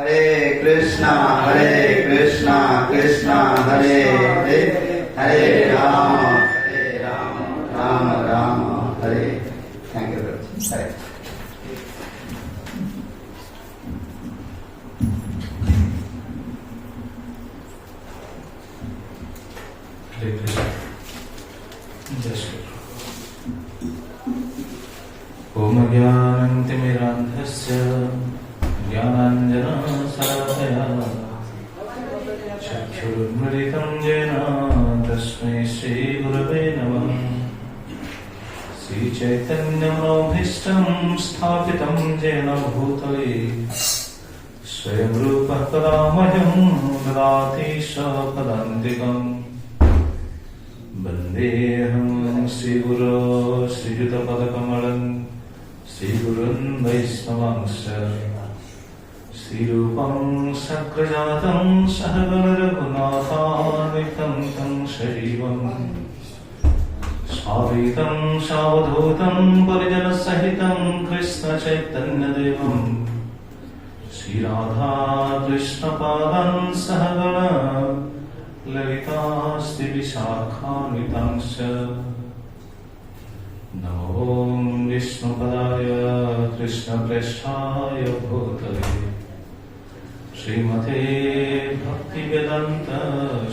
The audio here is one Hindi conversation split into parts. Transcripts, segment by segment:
कृष्णा कृष्णा हरे हरे हरे राम राम राम हरे। Thank you Hare. हरे कृष्ण। जय श्री ओम ज्ञानतिमिरान्धस्य ज्ञानाञ्जनशलाकया चक्षुरुन्मिलितं येन तस्मै श्रीगुरवे नमः। श्रीचैतन्यमनोभीष्टं स्थापितं येन भूतले स्वयं रूपः कदा मह्यं ददाति स्वपदान्तिकम्। वन्देऽहं श्रीगुरो श्रीयुतपदकमलं श्रीगुरुन् वैष्णवांश्च। श्रीरूपं सक्रजातं सहगणरघुनाथान्वितं तं सजीवम् स्वावेतं सावधूतं परिजनसहितं कृष्णचैतन्यदेवम् श्रीराधा कृष्णपादान् सहगण ललिता श्रीविशाखान्वितांश्च। नमो विष्णुपदाय कृष्णप्रेष्ठाय भूतले श्रीमते भक्तिवेदान्त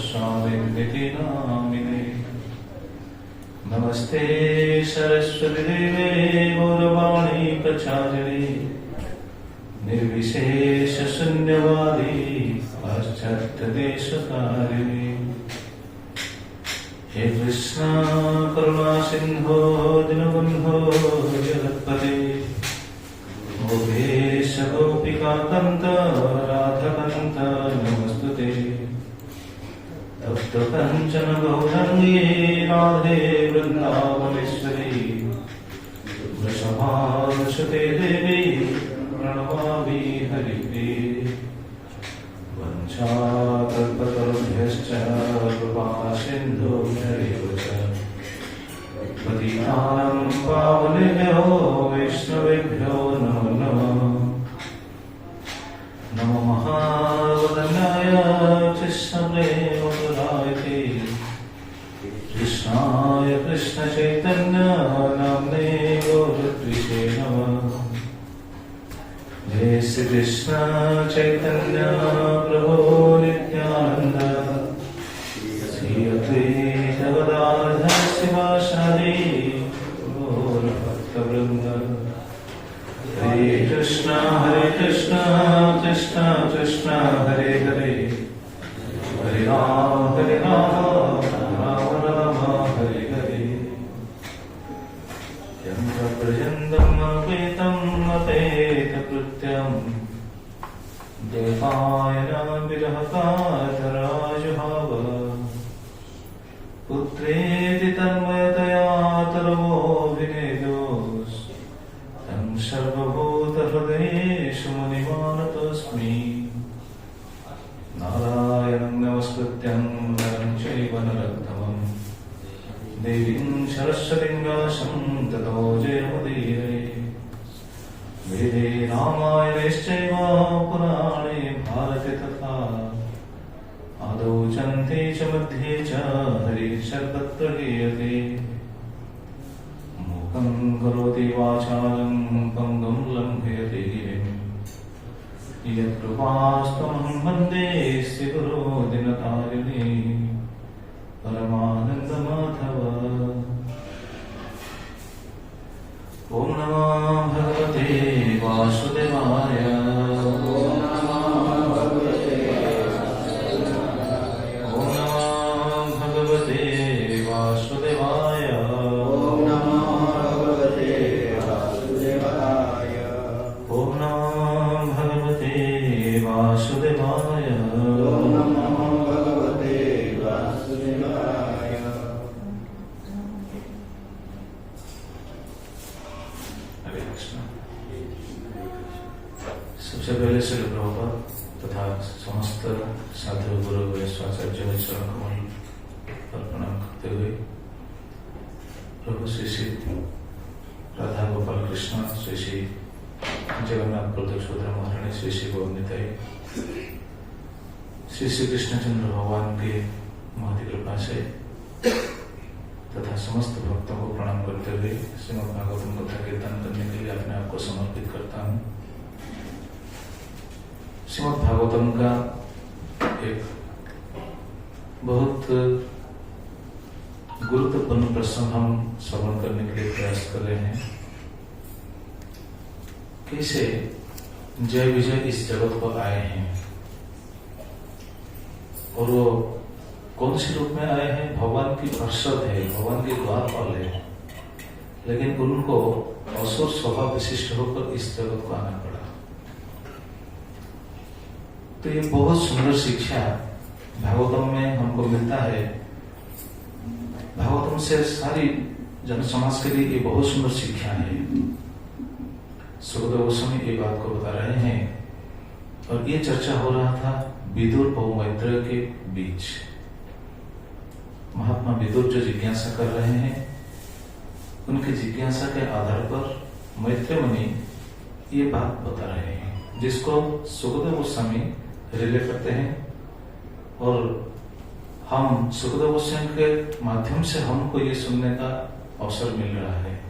स्वामिनिति नामिने। नमस्ते सरस्वती देवे गौरवाणी प्रचारिणे निर्विशेष शून्यवादी पाश्चात्यदेशकारिणे। हे कृष्ण करुणा सिंधो दीनबन्धो जगत्पते गोपेश गोपिकान्त राधाकान्त नमस्तुते। तप्त कंचन गौरांगी राधे वृंदावनेश्वरी वृषभानुसुते देवी प्रणमामि हरिप्रिये। वंशाकल्पतरुभ्यश्च कृपा सिन्धुभ्यैव च पतितानां पावनेभ्यो वैष्णवेभ्यो नमो नमः। नमो महावदनाय कृष्णप्रेमप्रदायते कृष्णाय कृष्णचैतन्य नाम्ने गौरद्विषे नमः। जय श्री कृष्ण चैतन्य प्रभु नित्यानंद श्री अद्वैत गदाधर शिवासादि गौर भक्तवृंद। हरे कृष्ण कृष्ण कृष्ण हरे हरे हरे राम राम राम हरे हरे। यं पेतं मपेतकृत्यं देवायन विरहकातराजुहाव पुत्रेति तन्मयतया तर्वोऽभिनेदोस् तं सर्वभूतहृदयेषु मुनिमानतोऽस्मि। नारायणं नमस्कृत्यं नरं चैव नरोत्तमं देवीं सरस्वतीं व्यासं ततो जयमुदीरये। वेदे रामायणश्चैव पुराणे भारते तथा आदौ चन्ते च मध्ये च हरिः सर्वत्र गीयते। मूकं करोति वाचालं पङ्गुं लङ्घयते गिरिं यत्कृपास्त्वं वन्दे श्रीगुरो दिनतारिणे परमानन्दमाधव। ॐ नमो भगवते वासुदेवाय सबसे पहले श्री प्रभुपाद तथा समस्त साधु गुरु वैश्वाचार्य चरण कमल पर प्रणाम करते हुए प्रभु श्री श्री राधा गोपाल कृष्ण श्री श्री जगन्नाथ बलदेव सुभद्रा महारानी श्री श्री गोविंदताई श्री श्री कृष्णचंद्र भगवान के महती कृपा से तथा समस्त भक्तों को प्रणाम करते हुए श्रीमद् भागवतम कथा कीर्तन करने के लिए अपने आप को समर्पित करता हूँ। श्रीमद् भागवतम का एक बहुत गुरुत्वपूर्ण प्रसंग हम श्रवण करने के लिए प्रयास कर रहे हैं। कैसे जय विजय इस जगत को आए हैं और वो कौन से रूप में आए हैं। भगवान की पार्षद है, भगवान के द्वारपाल है, लेकिन उनको असुर स्वभाव विशिष्ट होकर इस जगत को आना पड़ा। तो ये बहुत सुंदर शिक्षा भागवतम में हमको मिलता है। भागवतम से सारी जन समाज के लिए ये बहुत सुंदर शिक्षा है। सुखदेव गोस्वामी ये बात को बता रहे हैं और ये चर्चा हो रहा था विदुर और मैत्रेय के बीच। महात्मा विदुर जो जिज्ञासा कर रहे हैं, उनकी जिज्ञासा के आधार पर मैत्रेय मुनि ये बात बता रहे हैं, जिसको सुखदेव गोस्वामी रिले करते हैं और हम सुखदेव गोस्वामी के माध्यम से हमको ये सुनने का अवसर मिल रहा है,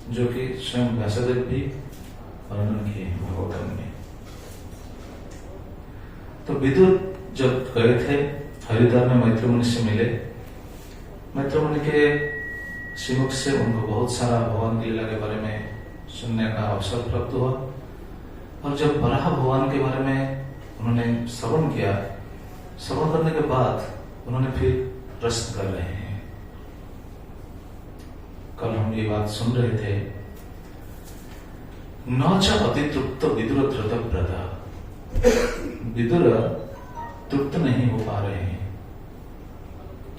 जो कि स्वयं व्यासदेव भी वर्णन किए हैं भागवतम में। तो विदुर जब गए थे हरिद्वार में मैत्रेय मुनि से मिले, मैत्रेय मुनि के श्रीमुख से उनको बहुत सारा भगवान की लीला के बारे में सुनने का अवसर प्राप्त हुआ। और जब वराह भगवान के बारे में उन्होंने श्रवण किया, श्रवण करने के बाद उन्होंने फिर प्रश्न कर रहे हैं। कल हम ये बात सुन रहे थे, न च अतितृप्त विदुर धृत व्रता। विदुर तृप्त नहीं हो पा रहे हैं,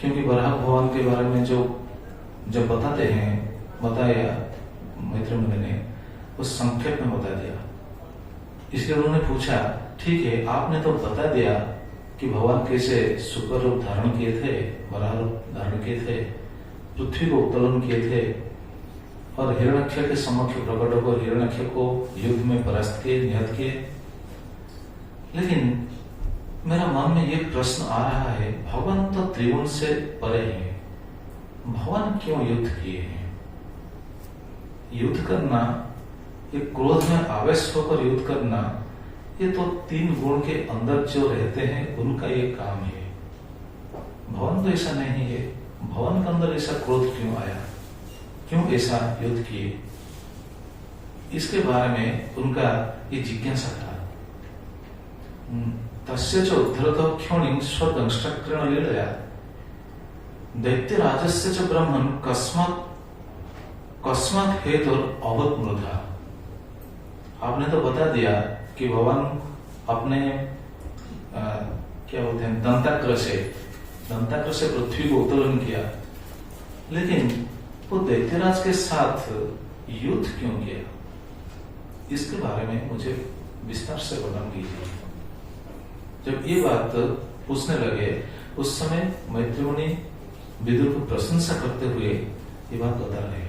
क्योंकि वराह भगवान के बारे में जो जब बताते हैं, बताया मैत्रेय मुनि ने, उस संक्षेप में बता दिया। इसलिए उन्होंने पूछा, ठीक है, आपने तो बता दिया कि भगवान कैसे सुपर रूप धारण किए थे, वराह रूप धारण किए थे, पृथ्वी को उत्तोलन किए थे और हिरण्यक्ष के समक्ष प्रकट होकर हिरण्यक्ष को युद्ध में परास्त किए, निहत किए। लेकिन मेरा मन में ये प्रश्न आ रहा है, भगवान तो त्रिगुण से परे हैं, भगवान क्यों युद्ध किए हैं? युद्ध करना, ये क्रोध में आवेश होकर युद्ध करना, ये तो तीन गुण के अंदर जो रहते हैं उनका ये काम है। भगवान तो ऐसा नहीं है। भगवान के अंदर ऐसा क्रोध क्यों आया, क्यों ऐसा युद्ध किए? इसके बारे में उनका ये जिज्ञासा था। तस्य च उद्धरत क्षोणिं स्वदंष्ट्रेण लीलया दैत्य राजस्य च ब्रह्मन् कस्मात् हेतुर अवत् मूर्धा। आपने तो बता दिया कि भगवान अपने क्या बोलते हैं, दंताक्र से पृथ्वी को उत्तोलन किया, लेकिन वो दैत्यराज के साथ युद्ध क्यों किया? इसके बारे में मुझे विस्तार से वर्णन कीजिए। जब ये बात पूछने लगे, उस समय मैत्रेय मुनि विदुर को प्रशंसा करते हुए ये बात बता रहे हैं।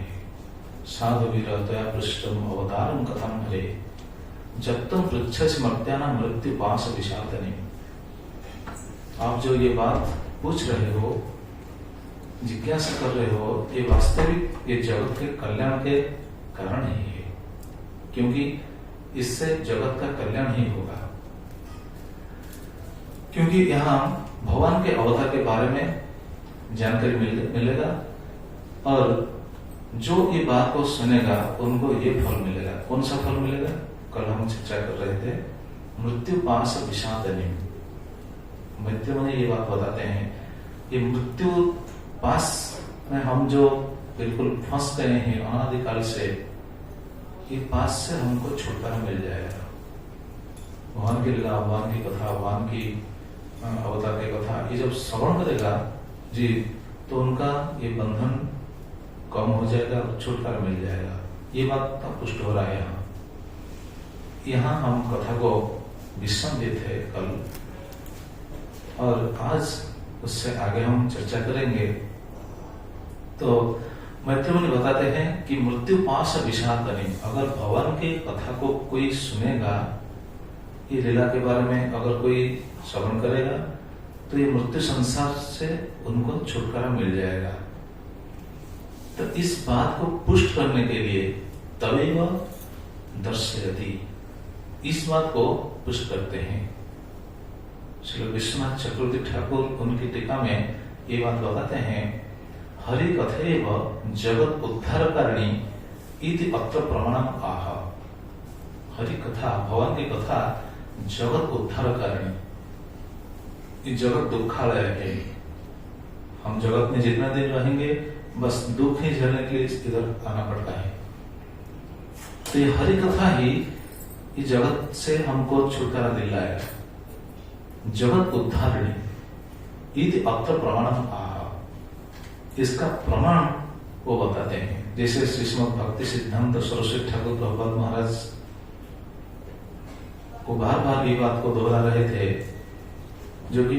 साधु वीर दया पृष्ठम अवतारम कथम हरे जब तुम पृच्छसि मर्त्यानां मृत्यु पाश विषादने। आप जो ये बात पूछ रहे हो, जिज्ञासा कर रहे हो, ये वास्तविक ये जगत के कल्याण के कारण ही है, क्योंकि इससे जगत का कल्याण ही होगा। क्योंकि यहाँ भगवान के अवतार के बारे में जानकारी मिलेगा और जो ये बात को सुनेगा उनको ये फल मिलेगा। कौन सा फल मिलेगा? कल हम चर्चा कर रहे थे, मृत्यु पाश विषादने। मैत्रेय मुनि ये बात बताते हैं, ये मृत्यु पास में हम जो बिल्कुल फंस गए हैं अनादिकाल से, ये पास से हमको छुटकारा मिल जाएगा। भगवान की लीला, भगवान की कथा, भगवान की अवतार की कथा ये जब श्रवण करेगा जी, तो उनका ये बंधन कम हो जाएगा और छुटकारा मिल जाएगा। ये बात का पुष्ट हो रहा है। यहाँ हम कथा को विश्राम देते हैं कल, और आज उससे आगे हम चर्चा करेंगे। तो मैत्री मुनि बताते हैं कि मृत्यु पाश विषादनी, अगर भगवान की कथा को कोई सुनेगा, ये लीला के बारे में अगर कोई श्रवण करेगा, तो ये मृत्यु संसार से उनको छुटकारा मिल जाएगा। तो इस बात को पुष्ट करने के लिए तवैव दर्शयति, इस बात को पुष्ट करते हैं। श्री विश्वनाथ चक्रवर्ती ठाकुर उनकी टीका में ये बात बताते हैं, हरि कथैव जगत उद्धारकारिणी इति अत्र प्रमाणम आह। हरि कथा, भगवान की कथा जगत उद्धारकारिणी, ये जगत दुखालय है। हम जगत में जितना दिन रहेंगे बस दुख ही झेलने के लिए इधर आना पड़ता है। तो ये हरि कथा ही ये जगत से हमको छुटकारा दिलाएगा। जगत उद्धारिणी इति अत्र प्रमाणम आह, इसका प्रमाण वो बताते हैं। जैसे श्रीमद् भक्ति सिद्धांत सरस्वती ठाकुर प्रभुपाद महाराज वो बार बार ये बात को दोहरा रहे थे, जो कि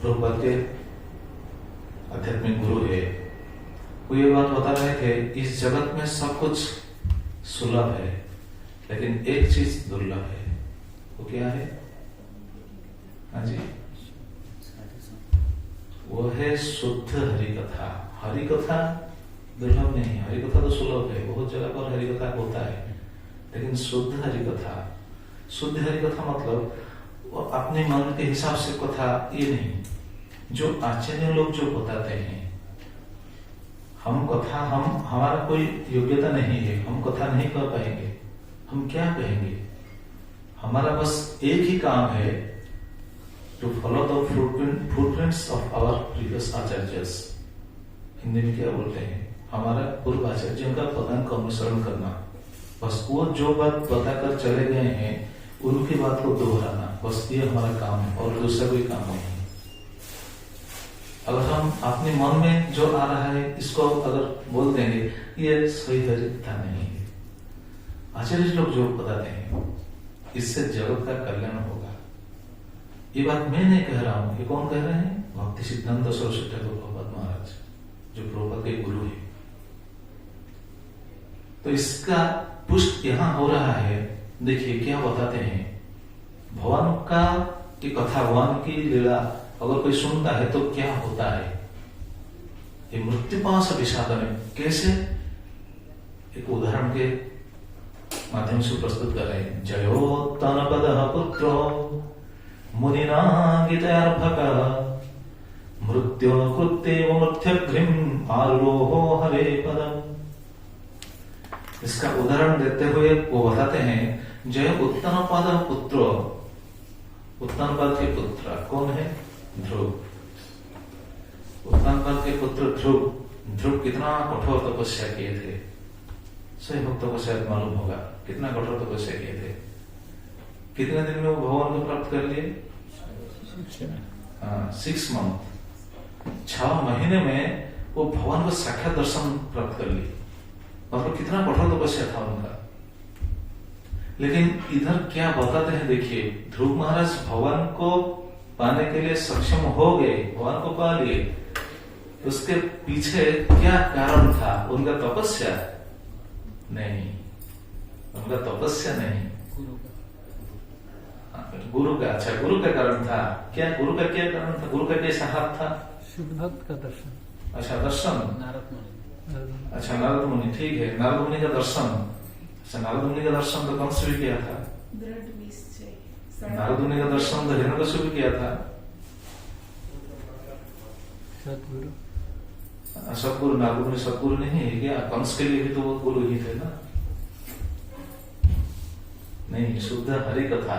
प्रभुपाद के आध्यात्मिक गुरु है। वो ये बात बता रहे थे, इस जगत में सब कुछ सुलभ है, लेकिन एक चीज दुर्लभ है। वो क्या है? हाँ जी, वो है शुद्ध हरि कथा। हरि कथा दुर्लभ नहीं, हरि कथा तो सुलभ है, बहुत जगह पर हरि कथा होता है, लेकिन शुद्ध हरि कथा, शुद्ध हरि कथा मतलब वो अपने मन के हिसाब से कथा, ये नहीं जो आचार्य लोग जो बताते हैं। हम कथा, हमारा कोई योग्यता नहीं है, हम कथा नहीं कर पाएंगे, हम क्या कहेंगे? हमारा बस एक ही काम है, to follow the footprints of our previous acharyas. Hindi में क्या बोलते हैं? हमारा पूर्व आचार्यों का पदांक का अनुसरण करना। बस वो जो बात बताकर चले गए हैं उनकी बात को दोहराना, बस ये हमारा काम है और दूसरा कोई काम नहीं है। अगर हम अपने मन में जो आ रहा है इसको अगर बोल देंगे, ये सही तरीका नहीं है। आचार्य लोग जो बताते हैं इससे जगत का कल्याण होगा। ये बात मैं नहीं कह रहा हूं, ये कौन कह रहे हैं? भक्ति सिद्धांत सरस्वती ठाकुर प्रभुपाद महाराज, जो प्रभुपाद के गुरु है। तो इसका पुष्ट यहां हो रहा है। देखिए क्या बताते हैं, भगवान का की कथा, भगवान की लीला अगर कोई सुनता है तो क्या होता है? ये मृत्युपाश विषादन कैसे, एक उदाहरण के माध्यम से प्रस्तुत कर रहे हैं। जयोत्तनपदः पुत्रो मुनिना गीतार्भकः मृत्यो कृत्येव मृत्युघ्निम् आरुरोहो हरे पदम्। इसका उदाहरण देते हुए वो बताते हैं, जय उत्तनपद पुत्रो, उत्तनपद के पुत्र कौन है? ध्रुव। उत्तनपद के पुत्र ध्रुव, ध्रुव कितना कठोर तपस्या किए थे, सही भक्तों को शायद मालूम होगा कितना कठोर तपस्या किए थे। कितने दिन में वो भगवान को प्राप्त कर लिए? 6 मंथ, 6 महीने में वो भगवान को साक्षात दर्शन प्राप्त कर लिए। मतलब कितना कठोर तपस्या था उनका। लेकिन इधर क्या बताते हैं, देखिए ध्रुव महाराज भगवान को पाने के लिए सक्षम हो गए, भगवान को पा लिए। उसके पीछे क्या कारण था? उनका तपस्या नहीं, उनका तपस्या नहीं, गुरु का, अच्छा गुरु का कारण था। क्या गुरु का क्या कारण था? गुरु का कैसा हाथ था? शुद्ध भक्त का दर्शन। अच्छा दर्शन, नारद मुनि। अच्छा नारद मुनि, ठीक है, नारद मुनि का दर्शन। अच्छा नारद मुनि का दर्शन तो कंस भी किया था। नारद मुनि का दर्शन तो हिरण्यकशिपु भी किया था। सतगुरु, सतगुरु, नारद मुनि सतगुरु नहीं है क्या? कंस के लिए भी तो वो गुरु ही थे ना। नहीं, शुद्ध हरि कथा,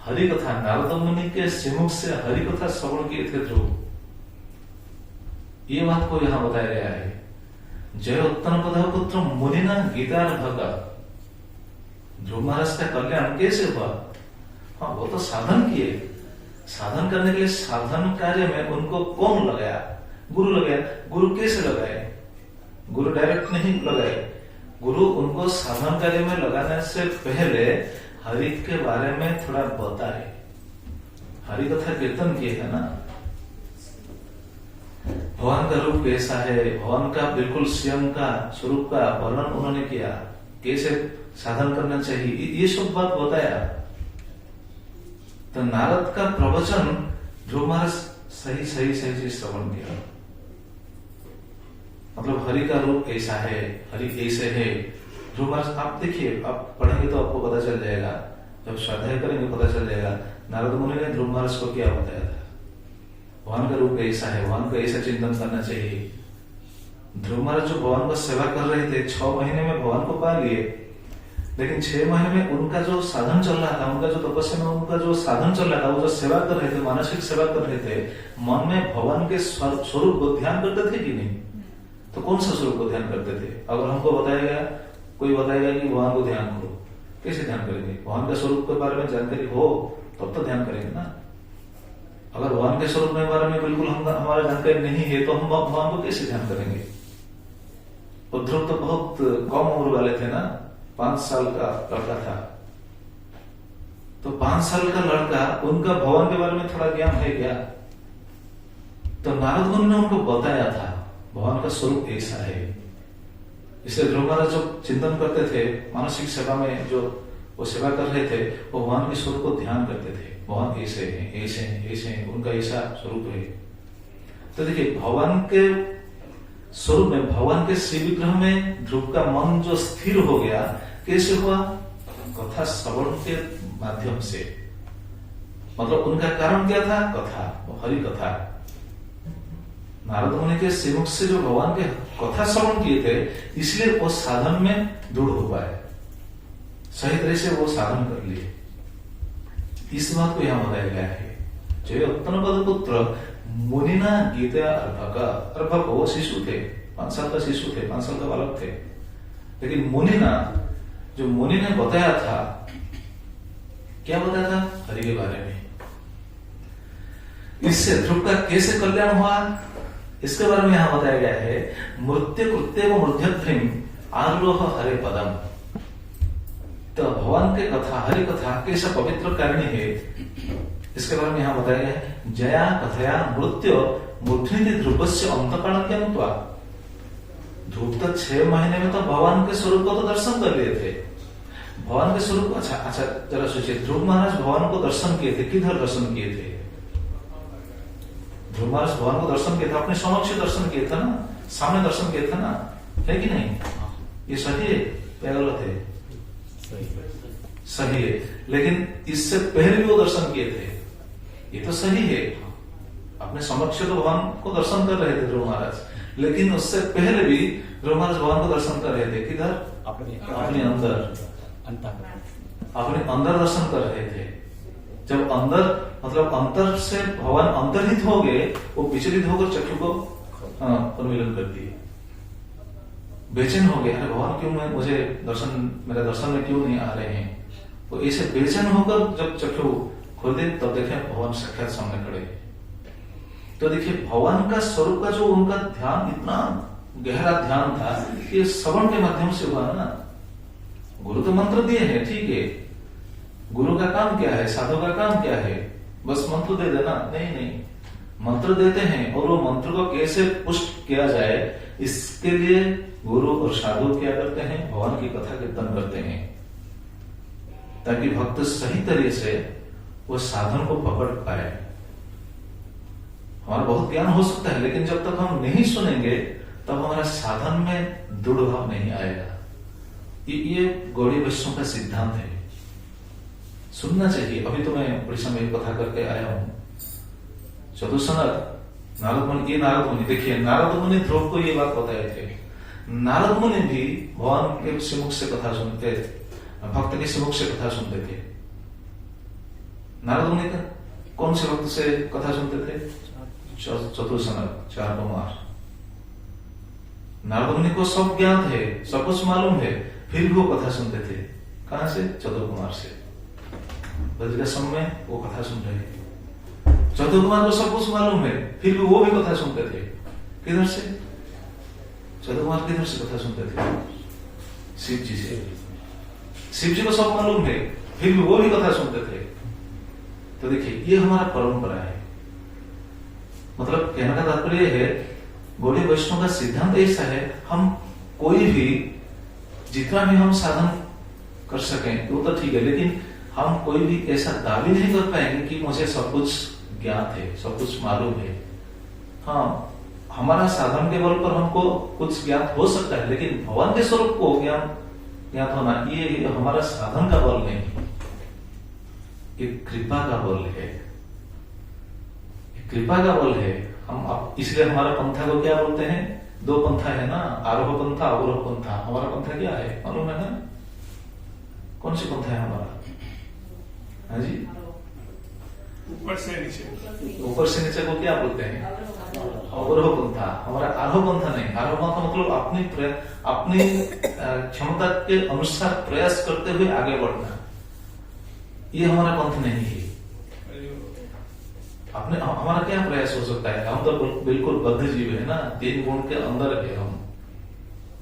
हरि कथा नारद मुनि के श्रीमुख से हरि कथा श्रवण किए थे ध्रुव। ये बात को यहां बताया गया है। जय उत्तनपद पुत्र मुनिना गीतार्भक। ध्रुव महाराज का कल्याण कैसे हुआ? हाँ, वो तो साधन किए, साधन करने के लिए साधन कार्य में उनको कौन लगाया? गुरु लगाया। गुरु कैसे लगाए? गुरु डायरेक्ट नहीं लगाए, गुरु उनको साधन कार्य में लगाने से पहले हरि के बारे में थोड़ा बताए। हरि कथा कीर्तन किए है ना, भगवान का रूप कैसा है, भगवान का बिल्कुल स्वयं का स्वरूप का वर्णन उन्होंने किया, कैसे साधन करना चाहिए, ये सब बात बताया। तो नारद का प्रवचन ध्रुव महाराज सही सही सही से श्रवण किया। मतलब हरि का रूप ऐसा है, हरि ऐसे है। ध्रुव महाराज आप देखिए, आप पढ़ेंगे तो आपको पता चल जाएगा, जब स्वाध्याय करेंगे पता चल जाएगा नारद मुनि ने ध्रुव महाराज को क्या बताया था। भगवान का रूप ऐसा है, भगवान को ऐसा चिंतन करना चाहिए। ध्रुव महाराज जो भगवान को सेवा कर रहे थे, 6 महीने में भगवान को पा लिए, लेकिन 6 महीने में उनका जो साधन चल रहा था, उनका जो तपस्या में उनका जो साधन चल रहा था, वो जो सेवा कर रहे थे, मानसिक सेवा कर रहे थे, मन में भगवान के स्वरूप को ध्यान करते थे कि नहीं? तो कौन सा स्वरूप को ध्यान करते थे? अगर हमको बताएगा, कोई बताएगा कि भगवान को ध्यान करो, कैसे ध्यान करेंगे? भगवान के स्वरूप के बारे में जानकारी हो तब तो ध्यान करेंगे ना। अगर भगवान के स्वरूप के बारे में बिल्कुल हमारा जानकारी नहीं है तो हम भगवान को कैसे ध्यान करेंगे? ध्रुव तो बहुत कम उम्र वाले थे ना, 5 साल का लड़का था। तो 5 साल का लड़का, उनका भगवान के बारे में थोड़ा ज्ञान है क्या? तो नारद मुनि ने उनको बताया था भगवान का स्वरूप ऐसा है। इसलिए ध्रुव महाराज जो चिंतन करते थे, मानसिक सेवा में जो वो सेवा कर रहे थे, वो भगवान के स्वरूप को ध्यान करते थे। भगवान ऐसे हैं, ऐसे हैं, ऐसे हैं, उनका ऐसा स्वरूप है। तो देखिए, भगवान के स्वरूप में, भगवान के श्री विग्रह में ध्रुव का मन जो स्थिर हो गया, कैसे हुआ? कथा श्रवण के माध्यम से। मतलब उनका कारण क्या था? कथा, हरि कथा। नारद मुनि के श्रीमुख से जो भगवान के कथा श्रवण किए थे, इसलिए वो साधन में दृढ़ हो पाए, सही तरह से वो साधन कर लिए। इस बात को यहां बताया गया है। जय उत्तनपद पुत्र मुनिना गीता अर्भक वो शिशु थे, 5 साल का शिशु थे, 5 साल का बालक थे। लेकिन मुनिना, जो मुनि ने बताया था, क्या बताया था? हरि के बारे में। इससे ध्रुव का कैसे कल्याण हुआ, इसके बारे में यहां बताया गया है। मृत्यु कृत्य मृध्यध्रिम आरोह हरे पदम। तो भगवान के कथा, हरि कथा कैसा पवित्र कारण है, इसके बारे में यहां बताया गया है। जया कथया मृत्यु मूर्धनि ध्रुवस्य अंतकाल ज्ञान हुआ। ध्रुव तो 6 महीने में तो भगवान के स्वरूप को तो दर्शन कर लिए थे। भगवान के स्वरूप, अच्छा जरा सोचिए, ध्रुव महाराज भगवान को दर्शन किए थे, किधर दर्शन किए थे? ध्रुव महाराज भगवान को दर्शन किए थे, अपने समक्ष दर्शन किए थे ना, सामने दर्शन किए थे ना, है कि नहीं? ये सही है या गलत है? सही है। लेकिन इससे पहले भी वो दर्शन किए थे, ये तो सही है। अपने समक्ष तो भगवान को दर्शन कर रहे थे ध्रुव महाराज, लेकिन उससे पहले भी ध्रुव महाराज भगवान को दर्शन कर रहे थे। किधर? अपने अंदर, अपने अंदर दर्शन कर रहे थे। जब अंदर, मतलब अंतर से भगवान अंतर्हित हो गए, वो विचलित होकर चक्षु को उन्मीलन कर दिए, बेचैन हो गए। अरे भगवान क्यों मुझे दर्शन, मेरे दर्शन में क्यों नहीं आ रहे हैं? तो ऐसे बेचैन होकर जब चक्षु खोले, तब देखे भगवान साक्षात सामने खड़े। तो देखिए, भगवान का स्वरूप का जो उनका ध्यान, इतना गहरा ध्यान था, ये श्रवण के माध्यम से हुआ ना। गुरु तो मंत्र दिए हैं, ठीक है, गुरु का काम क्या है, साधु का काम क्या है? बस मंत्र दे देना? नहीं, मंत्र देते हैं, और वो मंत्र को कैसे पुष्ट किया जाए, इसके लिए गुरु और साधु क्या करते हैं? भगवान की कथा कीर्तन करते हैं, ताकि भक्त सही तरह से वो साधन को पकड़ पाए। हमारा बहुत ज्ञान हो सकता है, लेकिन जब तक हम नहीं सुनेंगे, तब हमारा साधन में दृढ़ भाव नहीं आएगा। ये गौड़ी वैष्णव का सिद्धांत है, सुनना चाहिए। अभी तो मैं उड़ीसा में कथा करके आया हूं। चतुसनक नारद मुनि, ये नारद मुनि, देखिए नारद मुनि ध्रुव को ये बात बताए थे। नारद मुनि भी भगवान के श्रीमुख से कथा सुनते, भक्त के श्रीमुख से कथा सुनते थे। नारद मुनि कौन से भक्त से कथा सुनते थे? चतुसनक, 4 कुमार। नारद मुनि को सब ज्ञात है, सब कुछ मालूम है, फिर भी वो कथा सुनते थे। कहां से? चतुर्कुमार से। ब्रज के समय वो कथा सुन रहे थे। चतुर्कुमार को सब कुछ मालूम है, फिर भी वो भी कथा सुनते थे। किधर से? चतुर्कुमार किधर से कथा सुनते थे? शिव जी से। शिव जी को सब मालूम है, फिर भी वो भी कथा सुनते थे। तो देखिए, ये हमारा परंपरा है। मतलब कहने का तात्पर्य है, गौड़ीय वैष्णव का सिद्धांत ऐसा है, हम कोई भी जितना भी हम साधन कर सकें वो तो ठीक है, लेकिन हम कोई भी ऐसा दावी नहीं कर पाएंगे कि मुझे सब कुछ ज्ञात है, सब कुछ मालूम है। हाँ, हमारा साधन के बल पर हमको कुछ ज्ञात हो सकता है, लेकिन भगवान के स्वरूप को ज्ञात होना ये हमारा साधन का बल नहीं, ये कृपा का बल है, कृपा का बल है। हम इसलिए हमारा पंथा को क्या बोलते हैं? दो पंथा है ना, आरोह पंथा, अवरोह पंथा। हमारा पंथा क्या है मालूम है ना? कौन सी पंथा है हमारा? हाँ जी, ऊपर से नीचे। ऊपर से नीचे को क्या बोलते हैं? अवरोह पंथा। हमारा आरोह पंथा नहीं। आरोह पंथा मतलब अपनी क्षमता के अनुसार प्रयास करते हुए आगे बढ़ना, ये हमारा पंथ नहीं है। अपने हमारा क्या प्रयास हो सकता है? हम तो बिल्कुल बद्ध जीव है ना, 3 गुण के अंदर है हम,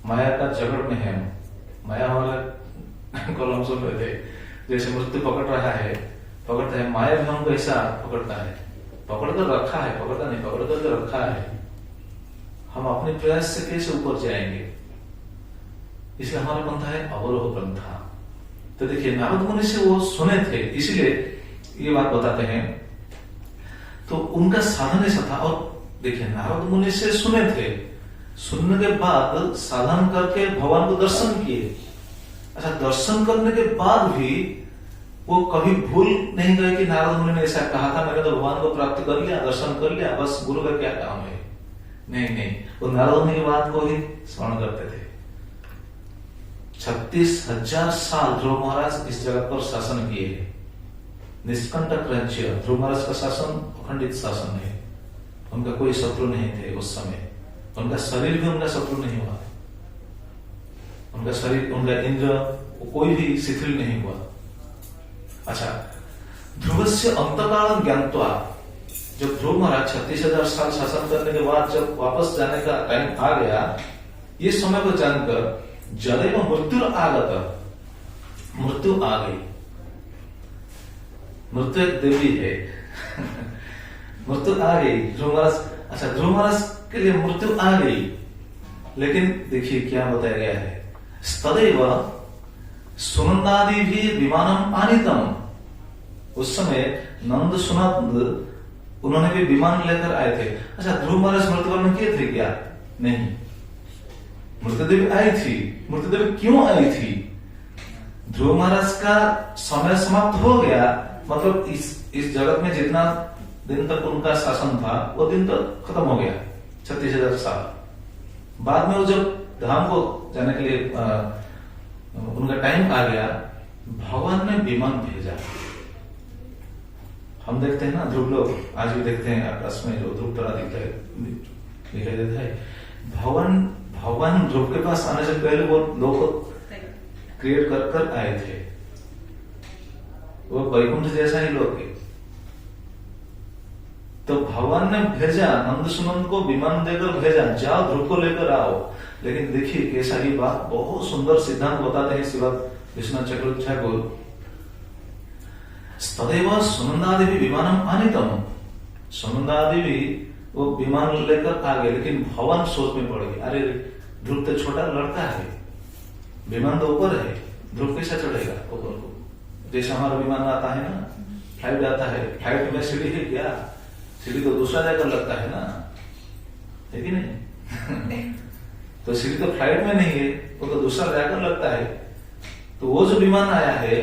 माया का जगड़ में है हम। माया हमारा कॉलम सुन रहे थे, जैसे मृत्यु पकड़ रहा है, पकड़ता है, माया भी हमको ऐसा पकड़ता है, पकड़ कर रखा है, पकड़ता नहीं, पकड़ कर रखा है। हम अपने प्रयास से कैसे ऊपर जाएंगे? इसलिए हमारा पंथा है अवरोह पंथा। तो देखिए, नारद मुनि से वो सुने थे, इसलिए ये बात बताते हैं। तो उनका साधन ऐसा था। और देखिए, नारद मुनि से सुने थे, सुनने के बाद साधन करके भगवान को दर्शन किए। अच्छा, दर्शन करने के बाद भी वो कभी भूल नहीं गए कि नारद मुनि ने ऐसा कहा था, मैंने तो भगवान को प्राप्त कर लिया, दर्शन कर लिया, बस गुरु का क्या काम है। नहीं, वो नारद मुनि की बात को ही स्मरण करते थे। 36,000 साल ध्रुव महाराज इस जगत पर शासन किए, निष्कंटक राज्य। ध्रुव महाराज का शासन अखंडित शासन है, उनका कोई शत्रु नहीं थे उस समय, उनका शरीर भी उनका शत्रु नहीं हुआ, उनका शरीर, उनका इंद्र कोई भी शिथिल नहीं हुआ। अच्छा, ध्रुवस्य अंतकाल ज्ञात्वा, जब ध्रुव महाराज 36,000 साल शासन करने के बाद जब वापस जाने का टाइम आ गया, ये समय को जानकर जदैव मृत्यु आगत, मृत्यु आ गई। मृत्यु एक देवी है मृत्यु आ गई ध्रुव महाराज। अच्छा, ध्रुव महाराज के लिए मृत्यु आ गई, लेकिन देखिए क्या बताया गया है, तदैव सुनंदादि भी विमानम आनीतम। उस समय नंद सुनंद उन्होंने भी विमान लेकर आए थे। अच्छा, ध्रुव महाराज मृत्युवरण किए थे क्या? नहीं, मृत्युदेवी आई थी। मृत्युदेवी क्यों आई थी? ध्रुव महाराज का समय समाप्त हो गया, मतलब इस जगत में जितना दिन तक उनका शासन था वो दिन तक खत्म हो गया, 36,000 साल। बाद में वो जब धाम को जाने के लिए उनका टाइम आ गया, भगवान ने विमान भेजा। हम देखते हैं ना, ध्रुव लोग आज भी देखते हैं आकाश में जो ध्रुव तारा दिखाई देता है। भगवान ध्रुव के पास आने से पहले वो लोग को क्रिएट कर आए थे, वो वैकुंठ जैसा ही लोग है। तो भगवान ने भेजा, नंद सुनंद को विमान देकर भेजा, जाओ ध्रुव को लेकर आओ। लेकिन देखिए कैसा ही बात, बहुत सुंदर सिद्धांत बताते हैं श्रीमद विश्वनाथ चक्रवर्ती ठाकुर। तदैव सुनंदादि भी विमानम आनीतम, सुनंदादि भी वो विमान लेकर आ गए, लेकिन भगवान सोच में पड़ गए, अरे ध्रुव तो छोटा लड़का है, विमान तो ऊपर है, ध्रुव कैसा चढ़ेगा ऊपर को? जैसे हमारा विमान आता है ना, फ्लाइट आता है, फ्लाइट में सीढ़ी है क्या? सीढ़ी तो दूसरा जाकर लगता है ना, है कि नहीं? तो सीढ़ी तो फ्लाइट में नहीं है, वो तो दूसरा जाकर लगता है। तो वो जो विमान आया है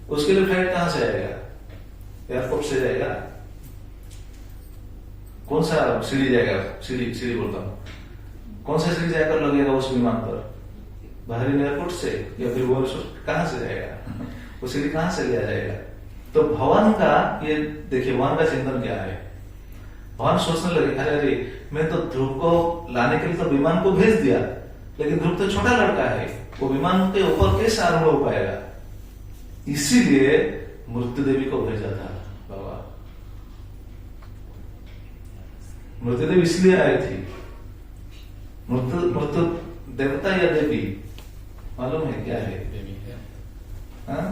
उसके लिए फ्लाइट कहां से आएगा? एयरपोर्ट से जाएगा? कौन सा सीढ़ी जाएगा? सीढ़ी बोलता हूं, कौन सा सीढ़ी जाकर लगेगा उस विमान पर? बाहरी एयरपोर्ट से या फिर वो कहां से जाएगा? वो सीढ़ी कहां से लिया जाएगा? तो भगवान का ये देखिए, भगवान का चिंतन क्या है। भगवान सोचने लगे, अरे मैं तो ध्रुव को लाने के लिए तो विमान को भेज दिया, लेकिन ध्रुव तो छोटा लड़का है, वो विमान के ऊपर कैसे आरूढ़ हो पाएगा? इसीलिए मृत्यु देवी को भेजा था बाबा। मृत्यु देवी इसलिए आई थी। मृत्यु देवता या देवी मालूम है क्या है? हाँ,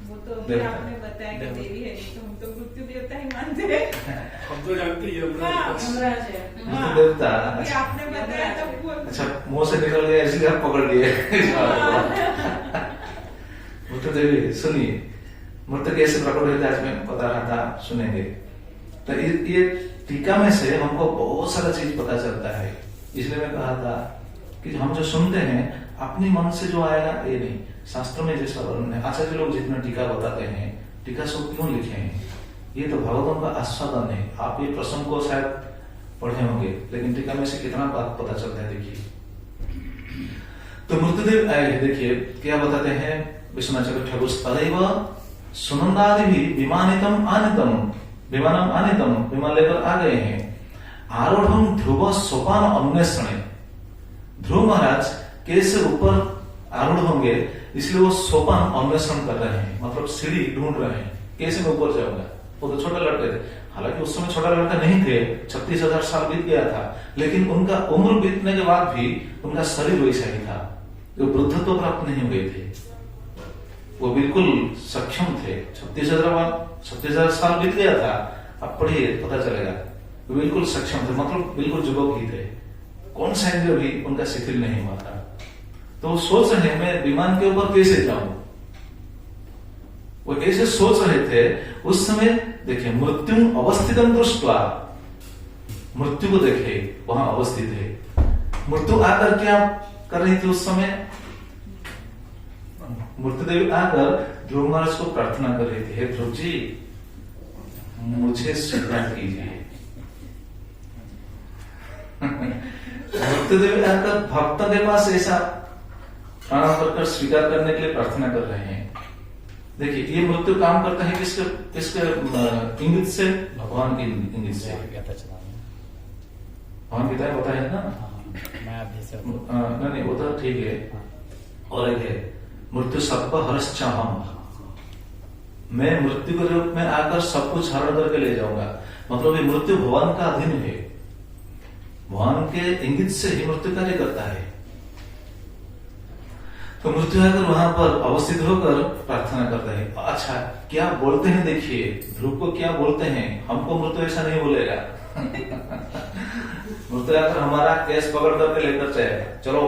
वो तो देवता। आपने बताया कि देवी है, नहीं तो हम तो मृत्यु देवता ही मानते हैं। हम तो जानते ही हैं, हाँ, यमराज है। मृत्यु देवता। ये आपने बताया तो वो अच्छा, मुंह से निकल गया इसलिए आप पकड़ लिए। मृत्यु देवी सुनिए, मृत्यु कैसे प्रकट हुए थे आज मैं बता रहा था, सुनेंगे। तो ये टीका में से हमको बहुत सारा चीज पता चलता है। इसलिए मैं कहा था कि हम जो सुनते हैं अपनी मन से जो आएगा ये नहीं, शास्त्र में जैसा वर्णन है, आचार्य लोग जितना टीका बताते हैं, टीका सब क्यों लिखे हैं, ये तो भगवान का आस्वादन है। आप ये प्रसंग को शायद पढ़े होंगे, लेकिन टीका में से कितना बात पता चलता है देखिए। तो मृत्युदेव आए, देखिए क्या बताते हैं विश्वनाथ ठाकुर, तदैव सुनंदादि भी विमानितम आनितम, विमानम आनितम, विमान लेकर आ गए हैं। आरोढ़ ध्रुव सोपान अन्वेषण, ध्रुव महाराज कैसे ऊपर आरूढ़ होंगे, इसलिए वो सोपान अन्वेषण कर रहे हैं, मतलब सीढ़ी ढूंढ रहे हैं, कैसे मैं ऊपर जाऊंगा। वो तो छोटे लड़के थे, हालांकि उस समय छोटा लड़का नहीं थे, 36,000 साल बीत गया था, लेकिन उनका उम्र बीतने के बाद भी उनका शरीर वैसा ही था, वो वृद्धत्व प्राप्त नहीं हुए थे, वो बिल्कुल सक्षम थे। 36,000 साल बीत गया था, अब पढ़िए पता चलेगा, वो बिल्कुल सक्षम थे, मतलब बिल्कुल युवक ही थे, कौन सा इंद्रिय भी उनका शिथिल नहीं हुआ था। तो सोच रहे मैं विमान के ऊपर कैसे जाऊं, वो ऐसे सोच रहे थे उस समय। देखिए मृत्यु अवस्थित दृष्टवा, मृत्यु को देखे वहां अवस्थित है। मृत्यु आकर क्या कर रही थी उस समय, मृत्यु देवी आकर ध्रुव महाराज को प्रार्थना कर रही थी, हे ध्रुव जी मुझे स्वीकार कीजिए। मृत्यु देवी आकर भक्त के पास ऐसा प्रणाम कर स्वीकार करने के लिए प्रार्थना कर रहे हैं। देखिए ये मृत्यु काम करता है किसके किसके इंगित से, भगवान के इंगित से। भगवान गीता में बताया है ना, नहीं वो तो ठीक है। और एक है मृत्यु सबको हर्ष हम, मैं मृत्यु के रूप में आकर सब कुछ हरण करके ले जाऊंगा, मतलब ये मृत्यु भगवान का अधीन है, भगवान के इंगित से ही मृत्यु कार्य करता है। तो मृत्यु आकर वहां पर अवस्थित होकर प्रार्थना करता है। अच्छा क्या बोलते हैं, देखिए ध्रुव को क्या बोलते हैं, हमको मृत्यु ऐसा नहीं बोलेगा। मृत्यु आकर हमारा केस पकड़ करके लेकर जाएगा, चलो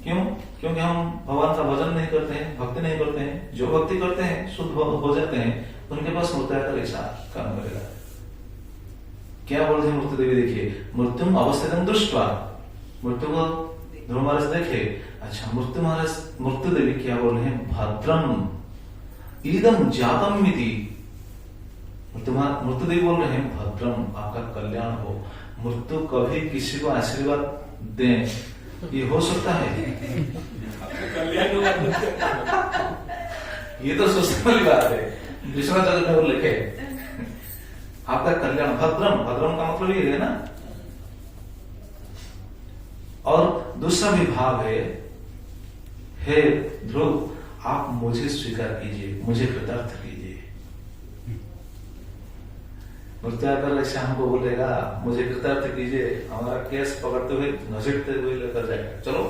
क्यों, क्योंकि हम भगवान का भजन नहीं करते हैं, भक्ति नहीं करते हैं। जो भक्ति करते हैं शुद्ध हो जाते हैं, उनके पास मृत्यु आकर ऐसा काम करेगा। क्या बोलते हैं मृत्यु देवी, देखिए मृत्यु अवस्थित दृष्टवा, मृत्यु को ध्रुव महाराज देखे। अच्छा मृत्यु देवी क्या बोल रहे हैं, भद्रम ईदम जातम मिति, मृत्यु देवी बोल रहे हैं भद्रम आपका कल्याण हो। मृत्यु कभी किसी को आशीर्वाद दें, ये हो सकता है? कल्याण ये तो सोचने वाली बात है। विश्वनाथ जगत में लिखे आपका कल्याण, भद्रम, भद्रम का मतलब ये है ना। और दूसरा भी भाव है, हे ध्रुव आप मुझे स्वीकार कीजिए, मुझे कृतार्थ कीजिए। मृत्यु आकर ऐसे हमको बोलेगा मुझे कृतार्थ कीजिए, हमारा केस पकड़ते हुए घसीटते हुए लेकर जाएगा, चलो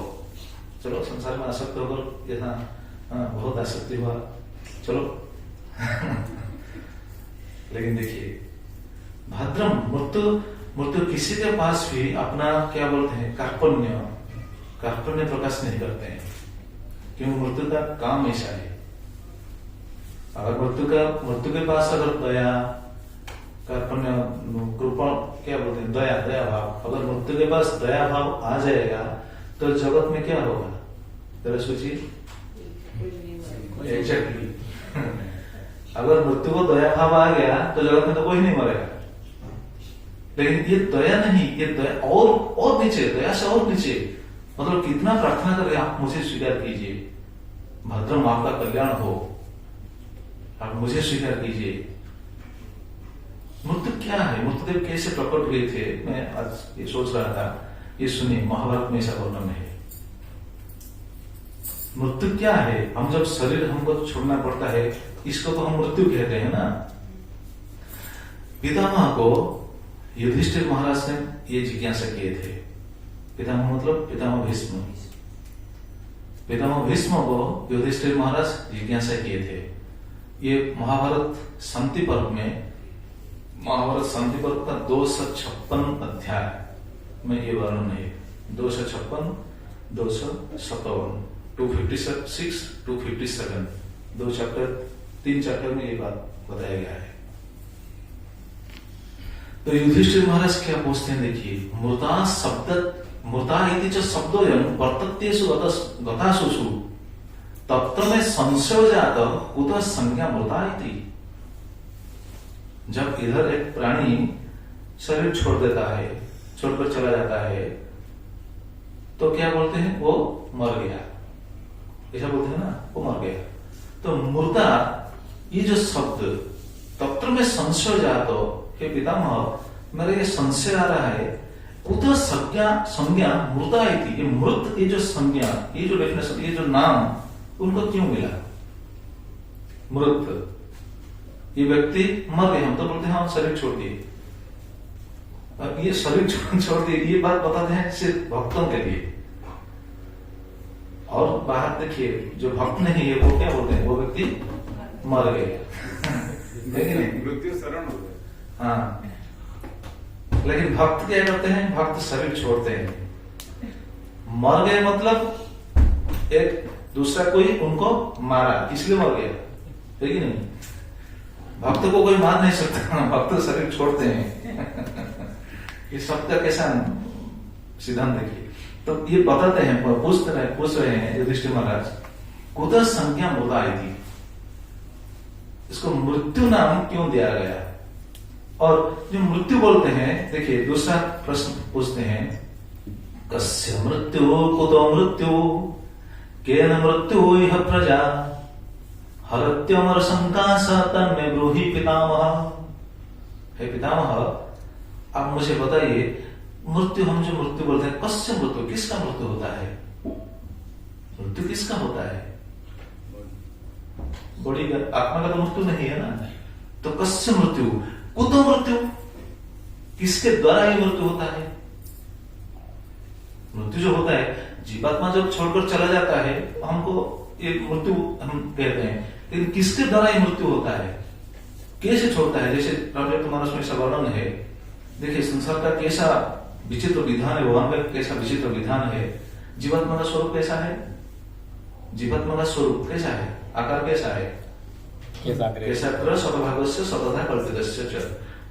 चलो संसार में आसक्त होकर यहाँ बहुत आसक्ति हुआ, चलो। लेकिन देखिए भद्रम, मृत्यु किसी के पास भी अपना क्या बोलते हैं कार्पण्य प्रकाश नहीं करते हैं, क्योंकि मृत्यु का काम ऐसा है। अगर मृत्यु के पास अगर दया कार्पण्य कृपा क्या बोलते हैं दया भाव, अगर मृत्यु के पास दया भाव आ जाएगा तो जगत में क्या होगा, जरा सोचिए। एग्जैक्टली अगर मृत्यु को दया भाव आ गया तो जगत में तो कोई नहीं मरेगा। लेकिन ये दया नहीं, ये दया और नीचे, दया से और नीचे, मतलब कितना प्रार्थना कर रहे आप मुझे स्वीकार कीजिए, भद्रम आपका कल्याण हो, आप मुझे स्वीकार कीजिए। मृत्यु क्या है, मृत्युदेव कैसे प्रकट हुए थे, मैं आज ये सोच रहा था, ये सुनिए महाभारत में ऐसा वर्णन है। मृत्यु क्या है, हम जब शरीर हमको छोड़ना पड़ता है, इसको तो हम मृत्यु कहते हैं ना। पितामह को युधिष्ठिर महाराज ने ये जिज्ञासा किए थे, पितामह मतलब पितामह भीष्म, पितामह भीष्म को युधिष्ठिर महाराज जिज्ञासा किए थे, ये महाभारत शांति पर्व में, महाभारत शांति पर्व का 256 अध्याय में ये वर्णन है। 256, 257, 256, 257, 2 चैप्टर, 3 चैप्टर में ये बात बताया गया है। तो युधिष्ठिर महाराज क्या पूछते हैं, देखिए, मृता शब्द, मृता इति च शब्दोयं वर्तत्येषु गतासुषु तत्र में संशय जात कुतः संज्ञा मृता इति। जब इधर एक प्राणी शरीर छोड़ देता है, छोड़कर चला जाता है, तो क्या बोलते हैं, वो मर गया, ऐसा बोलते हैं ना, वो मर गया। तो मृता, ये जो शब्द, तत्र में संशय जातो, हे पितामह मेरे ये संशय आ रहा है, कुतः संज्ञा मृता इति, ये मृत, ये जो संज्ञा, ये जो डेफिनेशन, ये जो नाम उनको क्यों मिला मृत? ये व्यक्ति मर गए, हम तो बोलते हैं शरीर छोड़ दिए, और ये शरीर छोड़ दिए, ये बात बताते हैं सिर्फ भक्तों के लिए। और बाहर देखिए, जो भक्त नहीं है वो क्या बोलते हैं, वो व्यक्ति मर गए, मृत्यु शरण हो गए। हाँ, लेकिन भक्त क्या करते हैं, भक्त शरीर छोड़ते हैं। मर गए मतलब एक दूसरा कोई उनको मारा, इसलिए मर गया, है कि नहीं? भक्त को कोई मार नहीं सकता, भक्त शरीर छोड़ते हैं। ये सबका कैसा सिद्धांत देखिए। तो ये बताते हैं, पूछ रहे हैं युधिष्ठिर महाराज, कुतः संज्ञा मृता इति, इसको मृत्यु नाम क्यों दिया गया? और जो मृत्यु बोलते हैं, देखिए दूसरा प्रश्न पूछते हैं, कस्य मृत्यु कुतो मृत्यु केन मृत्यु इह प्रजा हरत्यमर शंका स तन्मे ब्रूहि पितामह। हे पितामह, आप मुझे बताइए, मृत्यु, हम जो मृत्यु बोलते हैं, कस्य मृत्यु, किसका मृत्यु होता है? मृत्यु किसका होता है? बॉडी का, आत्मा का तो मृत्यु नहीं है ना। तो कस्य मृत्यु कुतो मृत्यु, किसके द्वारा ये मृत्यु होता है? मृत्यु जो होता है, जीवात्मा जब छोड़कर चला जाता है, हमको ये मृत्यु हम कहते हैं, लेकिन किसके द्वारा ये मृत्यु होता है, कैसे छोड़ता है? जैसे रामचरितमानस में ऐसा वर्णन है, देखिए संसार का कैसा विचित्र विधान है, भगवान का कैसा विचित्र विधान है। जीवात्मा का स्वरूप कैसा है? जीवात्मा का स्वरूप कैसा है, आकार कैसा है? केशाग्र शतभागस्य शतधा कल्पितस्य च,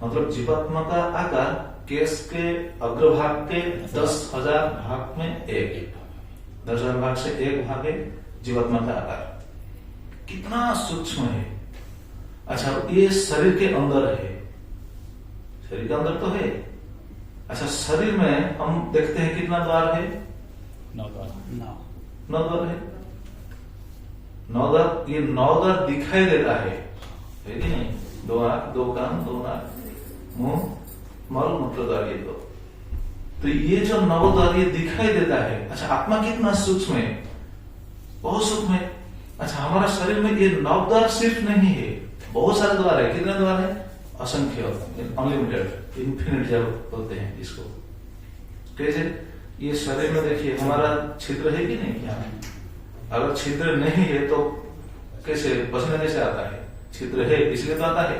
मतलब जीवात्मा का आकार केश के अग्रभाग के 10,000 भाग में एक, 10,000 भाग से एक भाग है जीवात्मा का आकार। कितना सूक्ष्म है। अच्छा, ये शरीर के अंदर है, शरीर के अंदर तो है। अच्छा, शरीर में हम देखते हैं कितना द्वार है? 9 द्वार है। 9 द्वार, ये 9 द्वार दिखाई देता है कि नहीं? 2 आंख, 2 कान, 2 नाक, मुंह, मल मूत्र द्वार, ये 2। तो ये जो 9 द्वार ये दिखाई देता है। अच्छा, आत्मा कितना सूक्ष्म है, बहुत सूक्ष्म है। अच्छा, हमारा शरीर में ये 9 द्वार सिर्फ नहीं है, बहुत सारे द्वार है। कितने द्वार है? असंख्य, अनलिमिटेड, इन्फिनिट जब बोलते हैं इसको। कैसे? ये शरीर में देखिए हमारा छिद्र है कि नहीं? क्या अगर छिद्र नहीं है तो कैसे पसीना कैसे आता है? छिद्र है इसलिए तो आता है।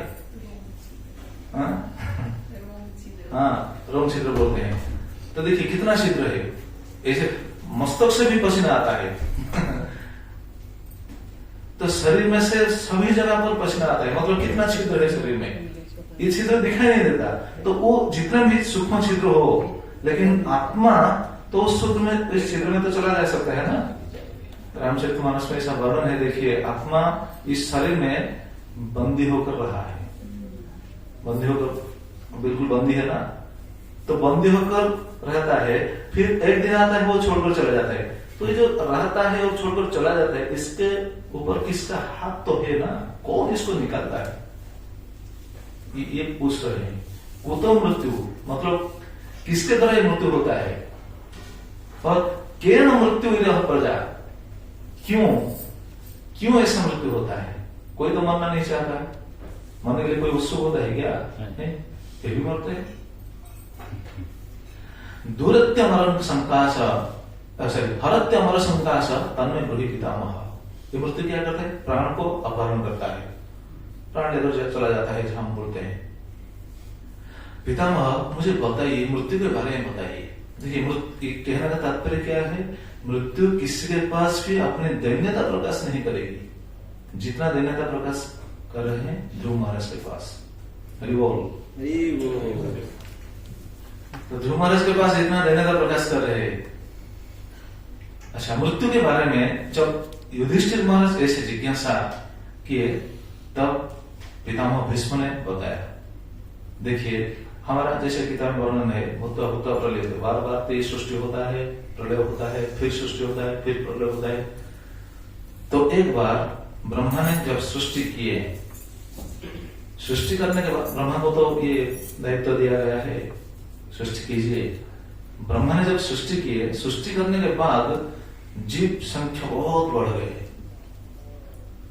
हाँ, रोम छिद्र बोलते हैं। तो देखिए कितना छिद्र है, ऐसे मस्तक से भी पसीना आता है। तो शरीर में से सभी जगह पर पसीना आता है, मतलब कितना छिद्र है शरीर में, ये छिद्र दिखाई नहीं देता। तो वो जितना भी सूक्ष्म छिद्र हो, लेकिन आत्मा तो उस सूत्र में, इस छिद्र में तो चला जा सकता है ना। रामचरितमानस में ऐसा वर्णन है, देखिए आत्मा इस शरीर में बंदी होकर रहा है, बंदी होकर, बिल्कुल बंदी है ना, तो बंदी होकर रहता है। फिर एक दिन आता है वो छोड़कर चला जाता है। तो ये जो रहता है और छोड़कर चला जाता है, इसके ऊपर किसका हाथ तो है ना, कौन इसको निकालता है? ये पूछ रहे हैं। कुतो मृत्यु मतलब किसके द्वारा ये मृत्यु होता है? और केन मृत्यु इह प्रजा, क्यों ऐसा मृत्यु होता है? कोई तो मरना नहीं चाहता है, मरने के लिए कोई उत्सुक होता है क्या? ये भी मरते हैं। दूरत्य मरण संकाश, हरत्य मरण संकाश तन्मय ब्रूहि पितामह। ये मृत्यु क्या करता है? प्राण को अपहरण करता है। प्राण लेकर चला जाता है, जहां हम बोलते हैं पितामह मुझे बताइए, मृत्यु के बारे में बताइए। देखिए मृत्यु कहने का तात्पर्य क्या है, मृत्यु किसी के पास भी अपने दैन्यता प्रकाश नहीं करेगी, जितना दैन्यता प्रकाश कर रहे हैं ध्रुव महाराज के पास। हरि बोल। तो ध्रुव महाराज के पास इतना दैन्यता प्रकाश कर रहे हैं। अच्छा, मृत्यु के बारे में जब युधिष्ठिर महाराज ऐसे जिज्ञासा किए तब पितामह भीष्म ने बताया। देखिए हमारा जैसे किताब में वर्णन है, होता होता प्रलय, बार बार तेज सृष्टि होता है, प्रलय होता है, फिर सृष्टि होता है, फिर प्रलय होता है। तो एक बार ब्रह्मा ने जब सृष्टि किए, सृष्टि करने के बाद ब्रह्मा को तो ये दायित्व दिया गया है सृष्टि कीजिए। ब्रह्मा ने जब सृष्टि किए, सृष्टि करने के बाद जीव संख्या बहुत बढ़ गए।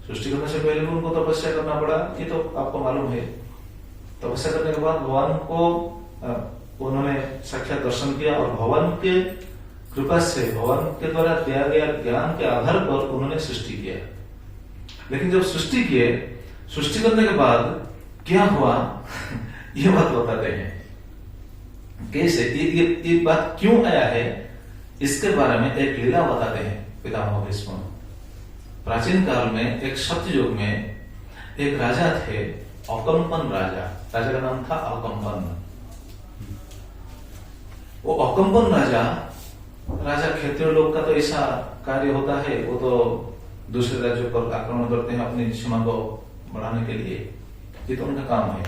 सृष्टि करने से पहले भी उनको तपस्या करना पड़ा, ये तो आपको मालूम है। तपस्या करने के बाद भगवान को उन्होंने साक्षात दर्शन किया और भगवान के कृपा से, भगवान के द्वारा दिया गया ज्ञान के आधार पर उन्होंने सृष्टि किया। लेकिन जब सृष्टि किए, सृष्टि करने के बाद क्या हुआ ये बात बताते हैं। कैसे ये बात क्यों आया है, इसके बारे में एक लीला बताते हैं पितामह भीष्म। प्राचीन काल में एक सत्य युग में एक राजा थे, अकंपन राजा। राजा का नाम था अकंपन। वो अकंपन राजा क्षत्रिय लोग का तो ऐसा कार्य होता है, वो तो दूसरे राज्यों पर आक्रमण करते हैं अपनी सीमा को बढ़ाने के लिए, ये तो उनका काम है।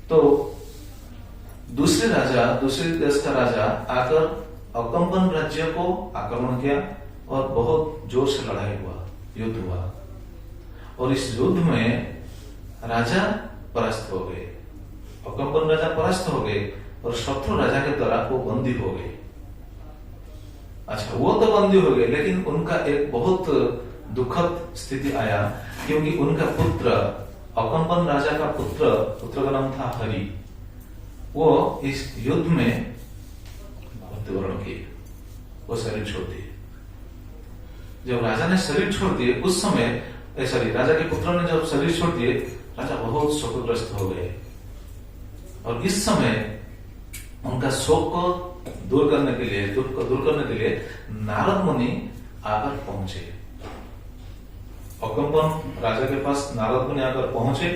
तो दूसरे देश का राजा आकर अकंपन राज्य को आक्रमण किया और बहुत जोर से लड़ाई हुआ, युद्ध हुआ। और इस युद्ध में राजा परास्त हो गए, अकंपन राजा परास्त हो गए और शत्रु राजा के द्वारा वो बंदी हो गए। अच्छा, वो तो बंदी हो गए, लेकिन उनका एक बहुत दुखद स्थिति आया, क्योंकि उनका पुत्र, अकंपन राजा का पुत्र का नाम था हरि, वो इस युद्ध में मृत्युवरण किए, वो शरीर छोड़ दिए। जब राजा ने शरीर छोड़ दिए उस समय, राजा के पुत्र ने जब शरीर छोड़ दिए, राजा बहुत शोकग्रस्त हो गए। और इस समय उनका शोक को दूर करने के लिए, दुख को दूर करने के लिए नारद मुनि आकर पहुंचे। अकंपन राजा के पास नारद मुनि आकर पहुंचे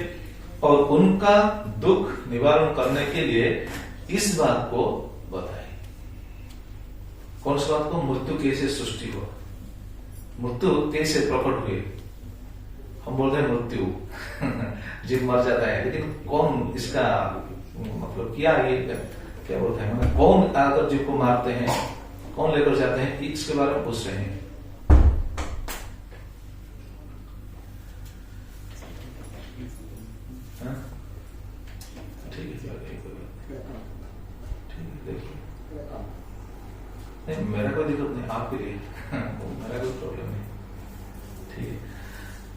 और उनका दुख निवारण करने के लिए इस बात को बताए। कौन सी बात को? मृत्यु कैसे सृष्टि हुआ, मृत्यु कैसे प्रकट हुई। हम बोलते हैं मृत्यु जीव मर जाता है, लेकिन कौन इसका मतलब क्या बोलते हैं, मतलब कौन आकर जीव को मारते हैं, कौन लेकर जाते हैं, इसके बारे में पूछ रहे हैं। नहीं, मेरा कोई दिक्कत नहीं, आपके लिए मेरा कोई प्रॉब्लम नहीं, ठीक है।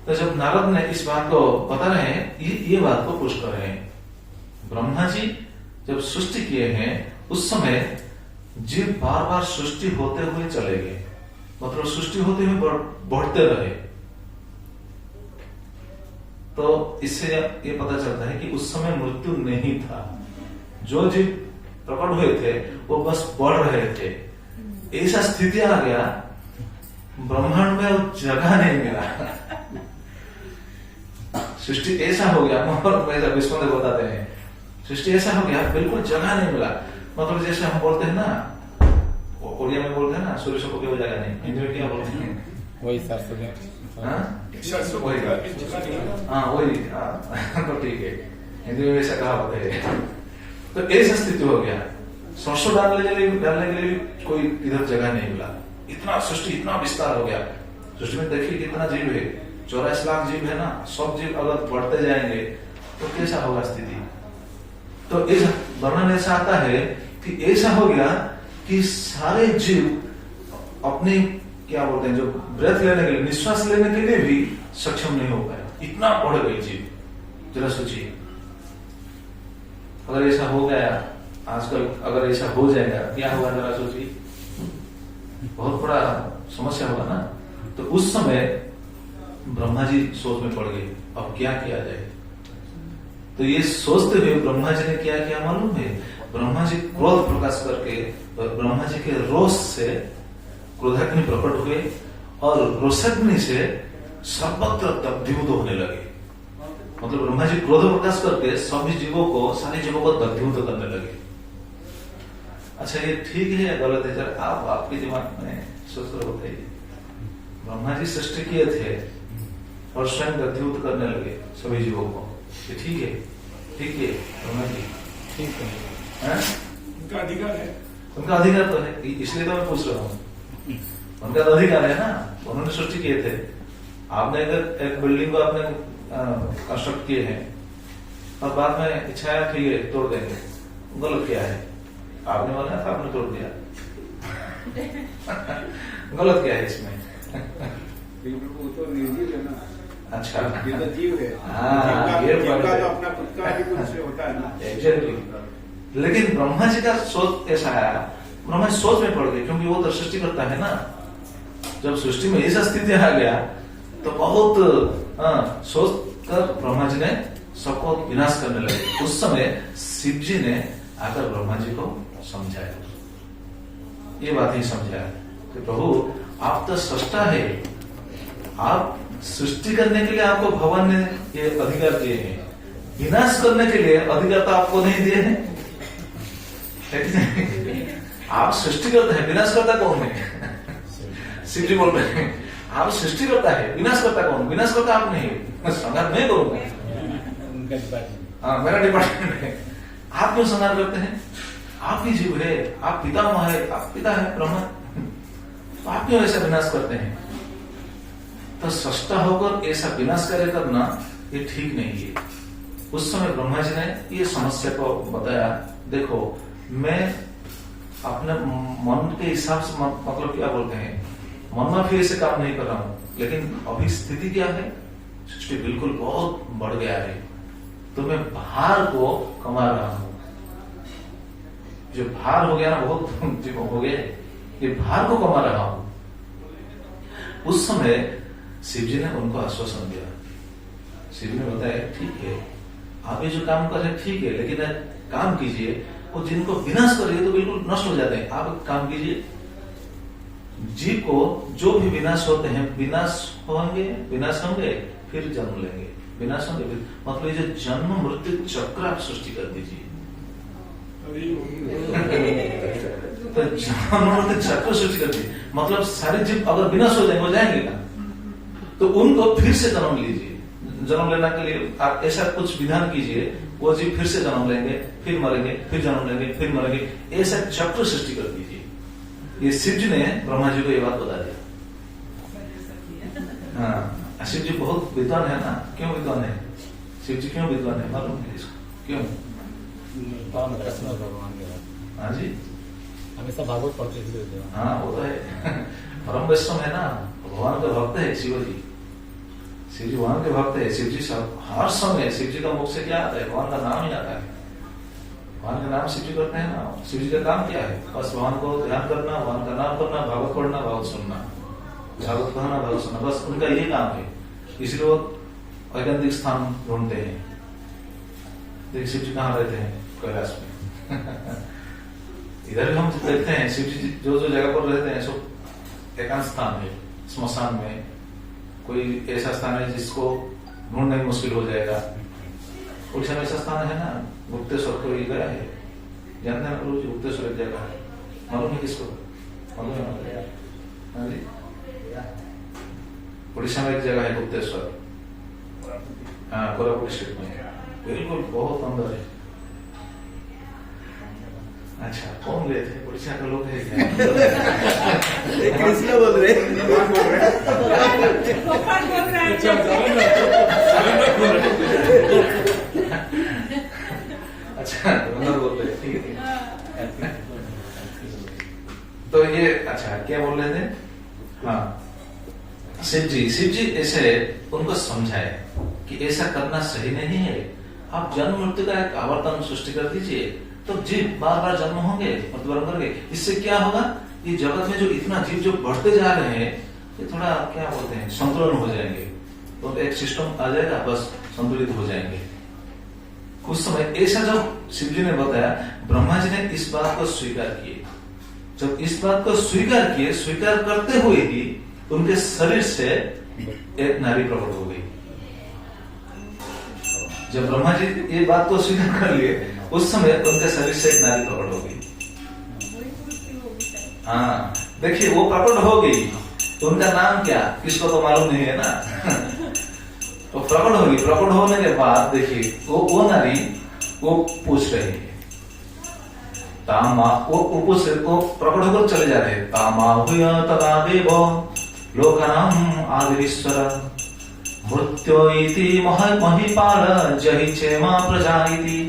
तो जब नारद ने इस बात को बता रहे हैं, ये बात को पुष्ट कर रहे हैं। ब्रह्मा जी जब सृष्टि किए हैं उस समय जीव बार बार सृष्टि होते हुए चले गए, मतलब सृष्टि होते हुए बढ़ते रहे। तो इससे ये पता चलता है कि उस समय मृत्यु नहीं था, जो जीव प्रकट हुए थे वो बस बढ़ रहे थे। ऐसा स्थिति आ गया, ब्रह्मांड में जगह नहीं मिला, सृष्टि ऐसा हो गया, विष्णु देव बताते हैं, सृष्टि ऐसा हो गया बिल्कुल जगह नहीं मिला। मतलब जैसे हम बोलते हैं ना, उड़िया में बोलते हैं ना, सूर्य को कोई जगह नहीं, हिंदी में क्या बोलते हैं, वही वही तो ठीक है, हिंदी में वैसा कहावत है। तो ऐसा स्थिति हो गया, सरसों डालने के लिए कोई इधर जगह नहीं मिला, इतना सृष्टि इतना विस्तार हो गया। सृष्टि में देखिए कितना जीव है, 84 लाख जीव है ना, सब जीव अगर बढ़ते जाएंगे तो कैसा होगा स्थिति। तो इस वर्णन ऐसा आता है कि ऐसा हो गया कि सारे जीव अपने क्या बोलते हैं, जो ब्रेथ लेने के लिए, निश्वास लेने के लिए भी सक्षम नहीं हो पाए, इतना बढ़ गए जीव। जरा सोचिए, अगर ऐसा हो गया आजकल, अगर ऐसा हो जाएगा क्या होगा, जरा सोचिए, बहुत बड़ा समस्या होगा ना। तो उस समय ब्रह्मा जी सोच में पड़ गए, अब क्या किया जाए। तो ये सोचते हुए ब्रह्मा जी ने क्या किया मालूम है? ब्रह्मा जी क्रोध प्रकाश करके ब्रह्मा जी के रोष से क्रोधाग्नि प्रकट हुए और रोषाग्नि से सर्वत्र दग्धीभूत होने लगे। मतलब ब्रह्मा जी क्रोध प्रकाश करके सभी जीवों को, सारे जीवों को दग्धीभूत करने लगे। अच्छा, ये ठीक है या गलत है? जरा आप आपके दिमाग में सोच कर बताइए। ब्रह्मा जी सृष्टि किए थे और स्वयं दग्धीभूत करने लगे सभी जीवों को, ये ठीक है? ठीक है ब्रह्मा जी, ठीक है। उनका अधिकार है, उनका अधिकार तो है, इसलिए तो मैं पूछ रहा हूँ। उनका तो अधिकार है ना, उन्होंने सृष्टि किए थे। आपने अगर एक बिल्डिंग को आपने कंस्ट्रक्ट किए हैं और बाद में इच्छा है ठीक है तोड़ देंगे, गलत क्या है? आपने बनाया था, आपने तोड़ दिया, गलत क्या है इसमें? वो तो निर्जीव है ना। अच्छा, ये तो जीव है। हाँ, ये जीव बात का है। तो अपना खुद का भी कुछ होता है ना। एग्जैक्टली। लेकिन ब्रह्मा जी का सोच ऐसा आया, ब्रह्मा जी सोच में पड़ गए, क्योंकि वो तो सृष्टि करता है ना। जब सृष्टि में ऐसा स्थिति आ गया तो बहुत सोच कर ब्रह्मा जी ने सबको विनाश करने लगे। उस समय शिव जी ने आकर ब्रह्मा जी को समझाया, ये बात ही समझाया कि प्रभु आप तो सृष्टा है, आप सृष्टि करने के लिए आपको भगवान ने ये अधिकार दिए हैं, विनाश करने के लिए अधिकार तो आपको नहीं दिए हैं। आप सृष्टि करते हैं, विनाश करता कौन है? शिव जी बोल रहे हैं आप सृष्टि करता है, विनाश करता कौन? विनाश करता आप नहीं, मैं संहार नहीं करूंगा। हाँ, मेरा डिपार्टमेंट है। आप क्यों संहार करते हैं? आप ही जीव है, आप पितामह है, आप पिता है ब्रह्मा, तो आप क्यों ऐसा विनाश करते हैं? तो सृष्टा होकर ऐसा विनाश कार्य करना ये ठीक नहीं है। उस समय ब्रह्मा जी ने ये समस्या को बताया, देखो मैं अपने मन के हिसाब से मतलब क्या बोलते हैं, मन में फिर से काम नहीं कर रहा हूं, लेकिन अभी स्थिति क्या है, सृष्टि बिल्कुल बहुत बढ़ गया है, तो मैं भार को कमा रहा हूं। जो भार हो गया ना, बहुत जो हो गया, ये भार को कमा रहा हूं। उस समय शिव जी ने उनको आश्वासन दिया। शिव ने बताया ठीक है, आप ये जो काम कर रहे हैं ठीक है, लेकिन काम कीजिए, वो जिनको विनाश कर रही है तो बिल्कुल नष्ट हो जाते हैं। आप एक काम कीजिए, जीव को जो भी विनाश होते हैं, विनाश होंगे फिर जन्म लेंगे, विनाश होंगे फिर, मतलब ये जो जन्म मृत्यु चक्र आप सृष्टि कर दीजिए। तो जन्म मृत्यु चक्र सृष्टि कर दीजिए, मतलब सारे जीव अगर विनाश हो जाएंगे, हो जाएंगे ना, तो उनको फिर से जन्म लीजिए। जन्म लेने के लिए आप ऐसा कुछ विधान कीजिए, वो जीव फिर से जन्म लेंगे, फिर मरेंगे, फिर जन्म लेंगे, फिर मरेंगे, ऐसा चक्र सृष्टि कर दीजिए। ये शिव जी ने ब्रह्मा जी को ये बात बता दिया। हाँ, शिव जी बहुत विद्वान है ना। क्यों विद्वान है शिव जी? क्यों विद्वान है मालूम है इसको? क्यों? भगवान के बाद हाँ जी, हमेशा भागवत पढ़ते थे। हाँ वो तो है, परम वैष्णव है ना, भगवान का भक्त है शिव जी। शिव जी भगवान के भक्त है। शिव जी सब हर समय शिव जी का मुख से क्या आता है? भगवान का नाम ही आता है। भगवान का नाम शिव जी करते हैं ना। शिव जी का काम क्या है? बस भगवान को ध्यान करना, भगवान का नाम करना, भागवत पढ़ना, भागवत सुनना, भागवत कहना, भागवत सुनना, बस उनका ये काम है। इसलिए वो ऐकांतिक स्थान ढूंढते हैं। देखिए शिव जी कहाँ रहते हैं? कैलाश में। इधर भी हम देखते हैं शिव जी जो जो जगह पर रहते हैं सब एकांत स्थान है। स्मशान में कोई ऐसा स्थान है जिसको ढूंढने में मुश्किल हो जाएगा। उड़ीसा में ऐसा स्थान है ना, गुप्तेश्वर को गया है, जानते हैं प्रभु जी? गुप्तेश्वर एक जगह है, मालूम है किसको? मालूम है? हाँ जी, उड़ीसा में एक जगह है गुप्तेश्वर। हाँ, कोरापुट डिस्ट्रिक्ट में, बिल्कुल बहुत अंदर है। अच्छा, कौन गए थे? उड़ीसा के लोग है क्या? कृष्ण बोल रहे गोपाल बोल रहा है। अच्छा, अंदर बोल रहे, ठीक है। तो ये अच्छा क्या बोल रहे थे? हाँ, शिव जी ऐसे उनको समझाए कि ऐसा करना सही नहीं है। आप जन्म मृत्यु का एक आवर्तन सृष्टि कर दीजिए, तो जीव बार बार जन्म होंगे, मृत्युवरण करेंगे। इससे क्या होगा? ये जगत में जो इतना जीव जो बढ़ते जा रहे हैं, ये थोड़ा क्या बोलते हैं, संतुलन हो जाएंगे। तो एक सिस्टम आ जाएगा, बस संतुलित हो जाएंगे। कुछ समय ऐसा जब शिव जी ने बताया, ब्रह्मा जी ने इस बात को स्वीकार किए। जब इस बात को स्वीकार किए, स्वीकार करते हुए ही उनके शरीर से एक नारी प्रकट हो गई। जब ब्रह्मा जी ये बात को स्वीकार कर लिए, उस समय उनके शरीर से एक नारी प्रकट हो गई। हाँ, देखिए वो प्रकट हो गई, तो उनका नाम क्या, किसको तो मालूम नहीं है ना। तो प्रकट होगी, प्रकट होने के बाद देखिए वो नारी वो पूछ रही है, तामा वो प्रकट होकर चले जा रहे, तामा हुया तदा देव लोकानां आदिरीश्वर मृत्यो इति महिपाल जहि चेमा प्रजा इति।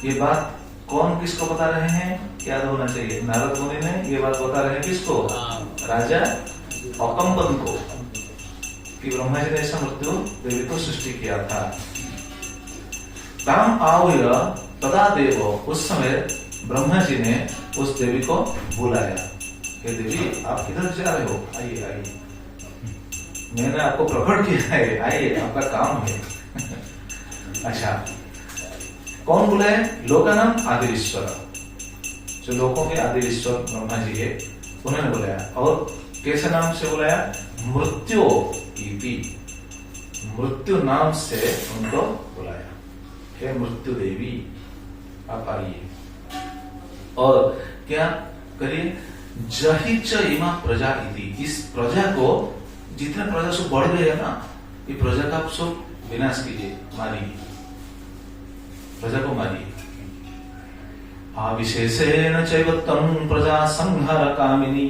ये बात कौन किसको बता रहे हैं, याद होना चाहिए, नारद मुनि ने ये बात बता रहे हैं किसको, राजा अकम्पन को, कि ब्रह्मा जी ने ऐसा मृत्यु देवी को सृष्टि किया था। ताम आहुय तदा देव, उस समय ब्रह्मा जी ने उस देवी को बुलाया, हे देवी आप किधर जा रहे हो, आइए आइए, मैंने आपको प्रकट किया है, आइए आपका काम है। अच्छा, कौन बुलाए, लोकानाम आदिरीश्वर, जो लोगों के आदिरीश्वर ब्रह्मा जी है, उन्होंने बुलाया। और कैसे नाम से बुलाया, मृत्यु इति, मृत्यु नाम से उनको बुलाया, हे मृत्यु देवी आप आइए। और क्या करिए, जहि च इमा प्रजा इति, इस प्रजा को, जितने प्रजा सब बढ़ गए है ना, ये प्रजा का सब विनाश कीजिए, मारिए, प्रजा को मारिए। आविशेषेण चैवत्तं प्रजा संहार कामिनी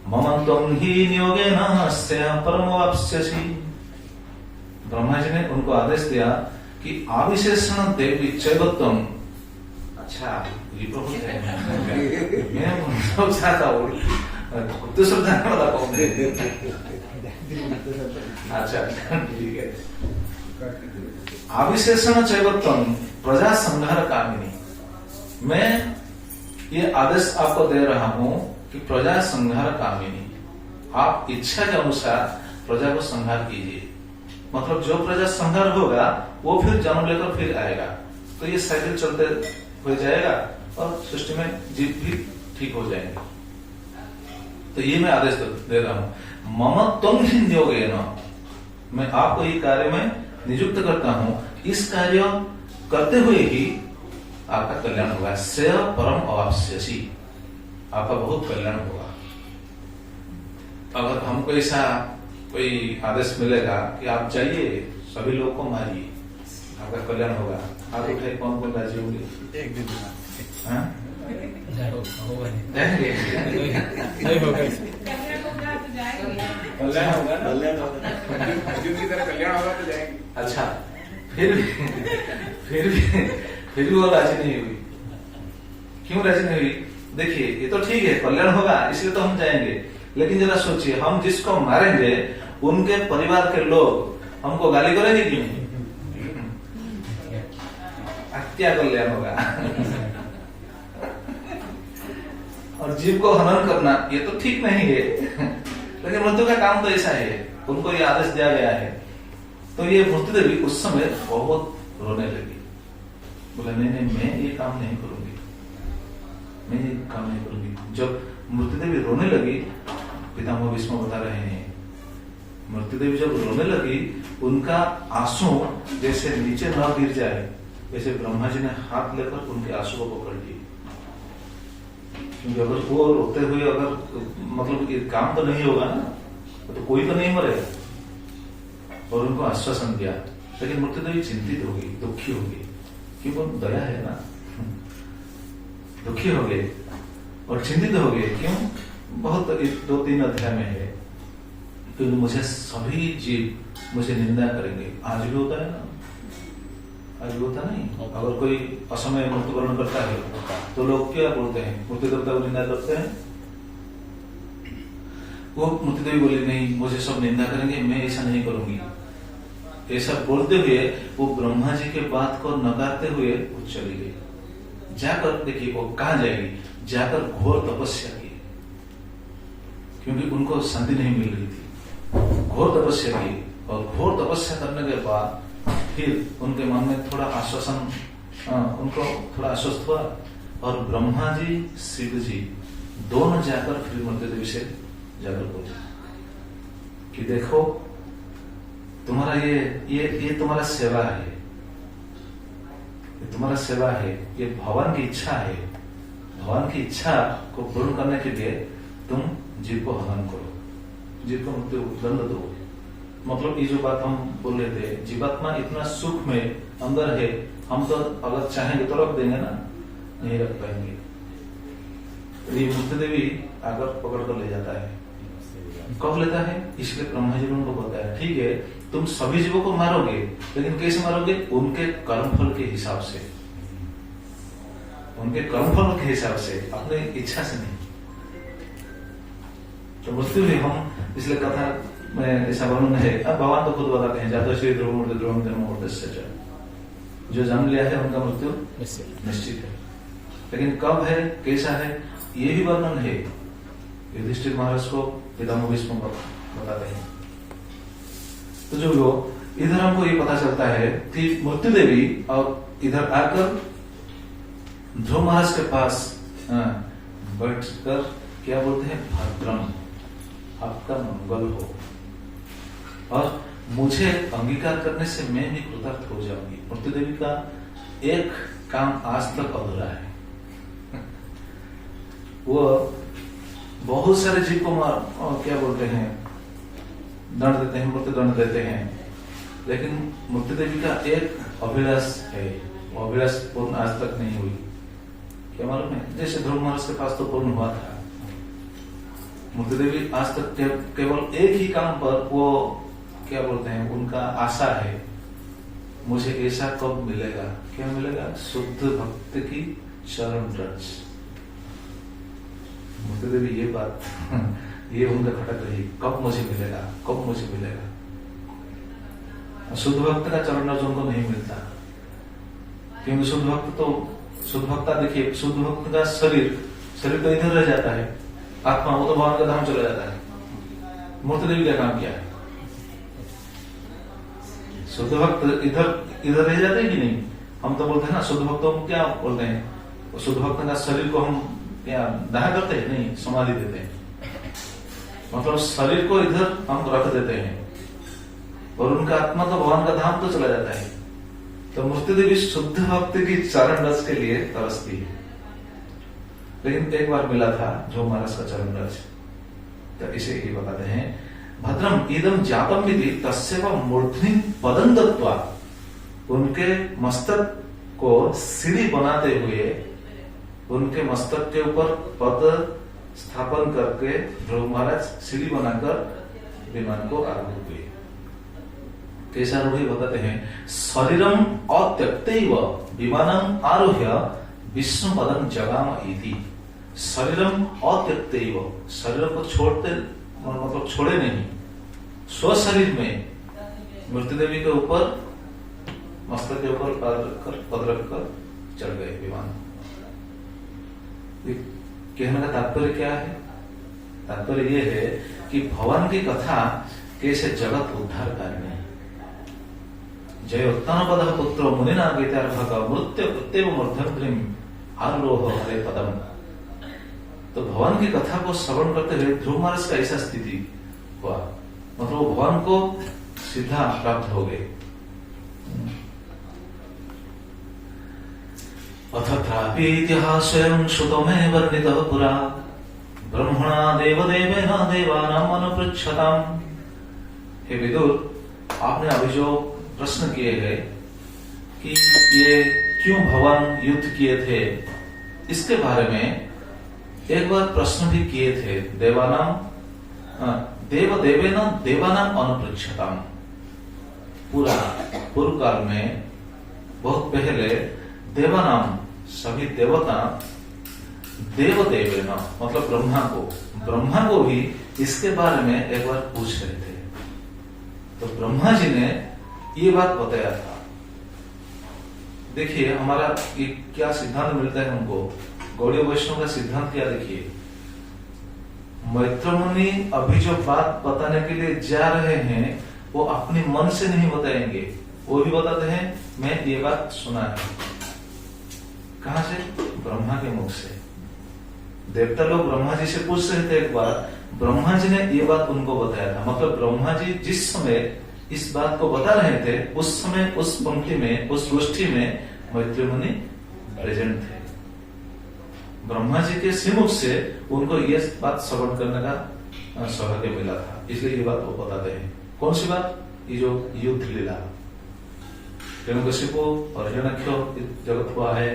ममत्वं हि नियोगेन अस्य परमवाप्स्यसि। ब्रह्मा जी ने उनको आदेश दिया कि आविशेषण देवी चैवत्वं, अच्छा ये प्रभु है, मैं चाहता हूँ तो शब्द अच्छा ठीक है। आविशेषण चैवत्वं प्रजा संहार कामिनी, मैं ये आदेश आपको दे रहा हूं कि प्रजा संहार कामिनी, आप इच्छा के अनुसार प्रजा को संहार कीजिए। मतलब जो प्रजा संहार होगा वो फिर जन्म लेकर फिर आएगा, तो ये साइकिल चलते हो जाएगा और सृष्टि में जीव भी ठीक हो जाएंगे। तो ये मैं आदेश दे रहा हूं, ममत्वं हि नियोगेन, मैं आपको ये कार्य में नियुक्त करता हूं, इस कार्य करते हुए ही आपका कल्याण होगा, श्रेय परम अवाप्स्यसि, आपका बहुत कल्याण होगा। अगर हमको ऐसा कोई आदेश मिलेगा कि आप जाइए सभी लोग को मारिए, आपका कल्याण होगा, आप उठाइए, कौन कौन राजी होंगे, एक दिन जाएंगे, नहीं होगा, कल्याण होगा ना, कल्याण होगा, अर्जुन की तरह कल्याण होगा तो जाएंगे। अच्छा, फिर भी वो राजी नहीं हुई, क्यों राजी नहीं हुई, देखिए ये तो ठीक है कल्याण होगा इसलिए तो हम जाएंगे, लेकिन जरा सोचिए, हम जिसको मारेंगे उनके परिवार के लोग हमको गाली करेंगे क्यों, क्या कल्याण होगा। और जीव को हनन करना ये तो ठीक नहीं है, लेकिन मृत्यु का काम तो ऐसा है, उनको ये आदेश दिया गया है। तो ये मृत्यु देवी उस समय बहुत रोने लगी, बोला नहीं नहीं मैं ये काम नहीं करूंगी, मैं ये काम नहीं करूंगी। जब मृत्यु देवी रोने लगी, पितामह भीष्म बता रहे हैं, मृत्यु देवी जब रोने लगी, उनका आंसू जैसे नीचे न गिर जाए, वैसे ब्रह्मा जी ने हाथ लेकर उनके आंसू को पकड़ लिए, क्योंकि अगर वो रोते हुए अगर मतलब ये काम तो नहीं होगा ना, तो कोई तो नहीं मरेगा। और उनको आश्वासन दिया, लेकिन मृत्यु देवी चिंतित होगी, दुखी होगी, क्योंकि वो दया है ना, दुखी हो गए और चिंतित हो गए। क्यों, बहुत 2-3 अध्याय में है, क्योंकि मुझे सभी जीव मुझे निंदा करेंगे। आज भी होता है ना, आज भी होता नहीं, अगर कोई असमय मृत्युवरण करता है तो लोग क्या बोलते हैं, मृत्यु देवता को निंदा करते हैं। वो मृत्यु देवी बोली नहीं, मुझे सब निंदा करेंगे, मैं ऐसा नहीं करूंगी। ऐसा बोलते हुए वो ब्रह्मा जी के बात को नकारते हुए वो चली गई। जाकर देखिए वो कहां जाएगी, जाकर घोर तपस्या की, क्योंकि उनको शांति नहीं मिल रही थी। घोर तपस्या की और घोर तपस्या करने के बाद फिर उनके मन में थोड़ा आश्वासन, उनको थोड़ा आश्वस्त हुआ और ब्रह्मा जी शिव जी दोनों जाकर फिर मृत्यु देवी से जाकर बोले कि देखो तुम्हारा ये तुम्हारा सेवा है, ये तुम्हारा सेवा है, ये भगवान की इच्छा है। भगवान की इच्छा को पूर्ण करने के लिए तुम जीव को हनन करो, जीव को मृत्यु दंड दो। मतलब ये जो बात हम बोल रहे थे, जीवात्मा इतना सुख में अंदर है, हम तो अगर चाहेंगे तो रख देंगे ना, नहीं रख पाएंगे। तो ये मृत्यु देवी आकर पकड़ कर ले जाता है। कब लेता है? इसलिए ब्रह्मा जी ने उनको बताया ठीक है तुम सभी जीवों को मारोगे, लेकिन कैसे मारोगे? उनके कर्मफल के हिसाब से, उनके कर्मफल के हिसाब से, अपने इच्छा से नहीं। तो मृत्यु भी हम इसलिए कथा में ऐसा वर्णन है, अब भगवान तो खुद बताते हैं जातो श्री ध्रुव मूर्ति ध्रुवम जन्म मुहूर्त, जो जन्म लिया है उनका मृत्यु निश्चित है। लेकिन कब है, कैसा है, ये भी वर्णन है। युधिष्ठिर महाराज को पितामह भीष्म बताते हैं। तो जो लोग इधर हमको ये पता चलता है कि मृत्यु देवी और इधर आकर ध्रुव महाराज के पास बैठकर क्या बोलते हैं, भद्रम आपका मंगल हो और मुझे अंगीकार करने से मैं भी कृतार्थ हो जाऊंगी। मृत्यु देवी का एक काम आज तक अधूरा है। वो बहुत सारे जीव को क्या बोलते हैं, दंड देते हैं, मृत्यु दंड देते हैं, लेकिन मृत्यु देवी का एक अभिलाष है, वो अभिलाष पूर्ण आज तक नहीं हुई। क्या मालूम है? जैसे ध्रुव महाराज के पास तो पूर्ण हुआ था, मृत्यु देवी आज तक केवल एक ही काम पर वो क्या बोलते हैं, उनका आशा है, मुझे ऐसा कब मिलेगा, क्या मिलेगा? शुद्ध भक्त की शरण रज। मृत्यु देवी ये बात ये उनका खटक रही, कब मुझे मिलेगा, कब मुझे मिलेगा। शुद्ध भक्त का चरण रज उनको नहीं मिलता, क्योंकि शुद्ध भक्ता देखिए, शुद्ध भक्त का शरीर तो इधर रह जाता है, आत्मा वो तो भगवान का धाम चला जाता है। मृत्यु देवी का काम क्या है? शुद्ध भक्त इधर रह जाते हैं कि नहीं? हम तो बोलते हैं ना, शुद्ध भक्तों को क्या बोलते हैं, शुद्ध भक्त का शरीर को हम क्या दाह करते हैं? नहीं, समाधि देते हैं। मतलब शरीर को इधर हम रख देते हैं और उनका आत्मा तो भगवान का धाम तो चला जाता है। तो मृत्यु देवी शुद्ध भक्त की चरण रस के लिए तरसती है, लेकिन एक बार मिला था जो महाराज का चरण रस। तो इसे ये बताते हैं, भद्रम इदम जातम विधि तस्यैव मूर्ध्नि पदं दत्वा, उनके मस्तक को सीढ़ी बनाते हुए उनके मस्तक के ऊपर पद स्थापन करके ध्रुव महाराज सीढ़ी बनाकर विमान को आरूढ़ हुए। कैसा आरूढ़ बताते हैं, शरीरम अत्यक्तैव विमानम आरोह्य विष्णु पदं जगाम इति। शरीरम अत्यक्तैव, शरीर को छोड़ते मतलब छोड़े नहीं, स्व शरीर में मृत्यु देवी के ऊपर मस्तक के ऊपर पद रखकर चढ़ गए विमान। कहने का तात्पर्य क्या है? तात्पर्य यह है कि भगवान की कथा कैसे जगत उद्धार करनी है। जय उत्तान पद पुत्र मुनिना गीतार्भक मृत्यु प्रत्येव मूर्धन्ग्रीम आरोह हरे पदम। तो भगवान की कथा को श्रवण करते हुए ध्रुव महाराज का ऐसा स्थिति हुआ, मतलब वो भगवान को सीधा प्राप्त हो गए। अथापि इतिहास स्वयं श्रुतो में वर्णितः पुरा ब्रह्मणा देवदेवेन देवानां अनुपृच्छताम्। हे विदुर, आपने अभी जो प्रश्न किए हैं कि ये क्यों भगवान युद्ध किए थे, इसके बारे में एक बार प्रश्न भी किए थे। देवदेवेन देवानां अनुपृच्छताम्। पूर्व काल में बहुत पहले देवानाम सभी देवता देवदेवेन मतलब ब्रह्मा को भी इसके बारे में एक बार पूछ रहे थे। तो ब्रह्मा जी ने ये बात बताया था। देखिए हमारा ये क्या सिद्धांत मिलता है हमको, गौड़ीय वैष्णव का सिद्धांत क्या देखिए, मैत्र मुनि अभी जो बात बताने के लिए जा रहे हैं वो अपने मन से नहीं बताएंगे, वो भी बताते हैं मैं ये बात सुना है। कहां से? ब्रह्मा के मुख से। देवता लोग ब्रह्मा जी से पूछ रहे थे, एक बार ब्रह्मा जी ने ये बात उनको बताया था। मतलब ब्रह्मा जी जिस समय इस बात को बता रहे थे उस समय उस पंक्ति में, उस गोष्ठी में मैत्री मुनि प्रेजेंट थे। ब्रह्मा जी के श्रीमुख से उनको ये बात श्रवण करने का सौभाग्य मिला था, इसलिए ये बात वो बताते हैं। कौन सी बात? ये जो युद्ध लीला, हिरण्यकशिपु और हिरण्यक्ष जगत हुआ है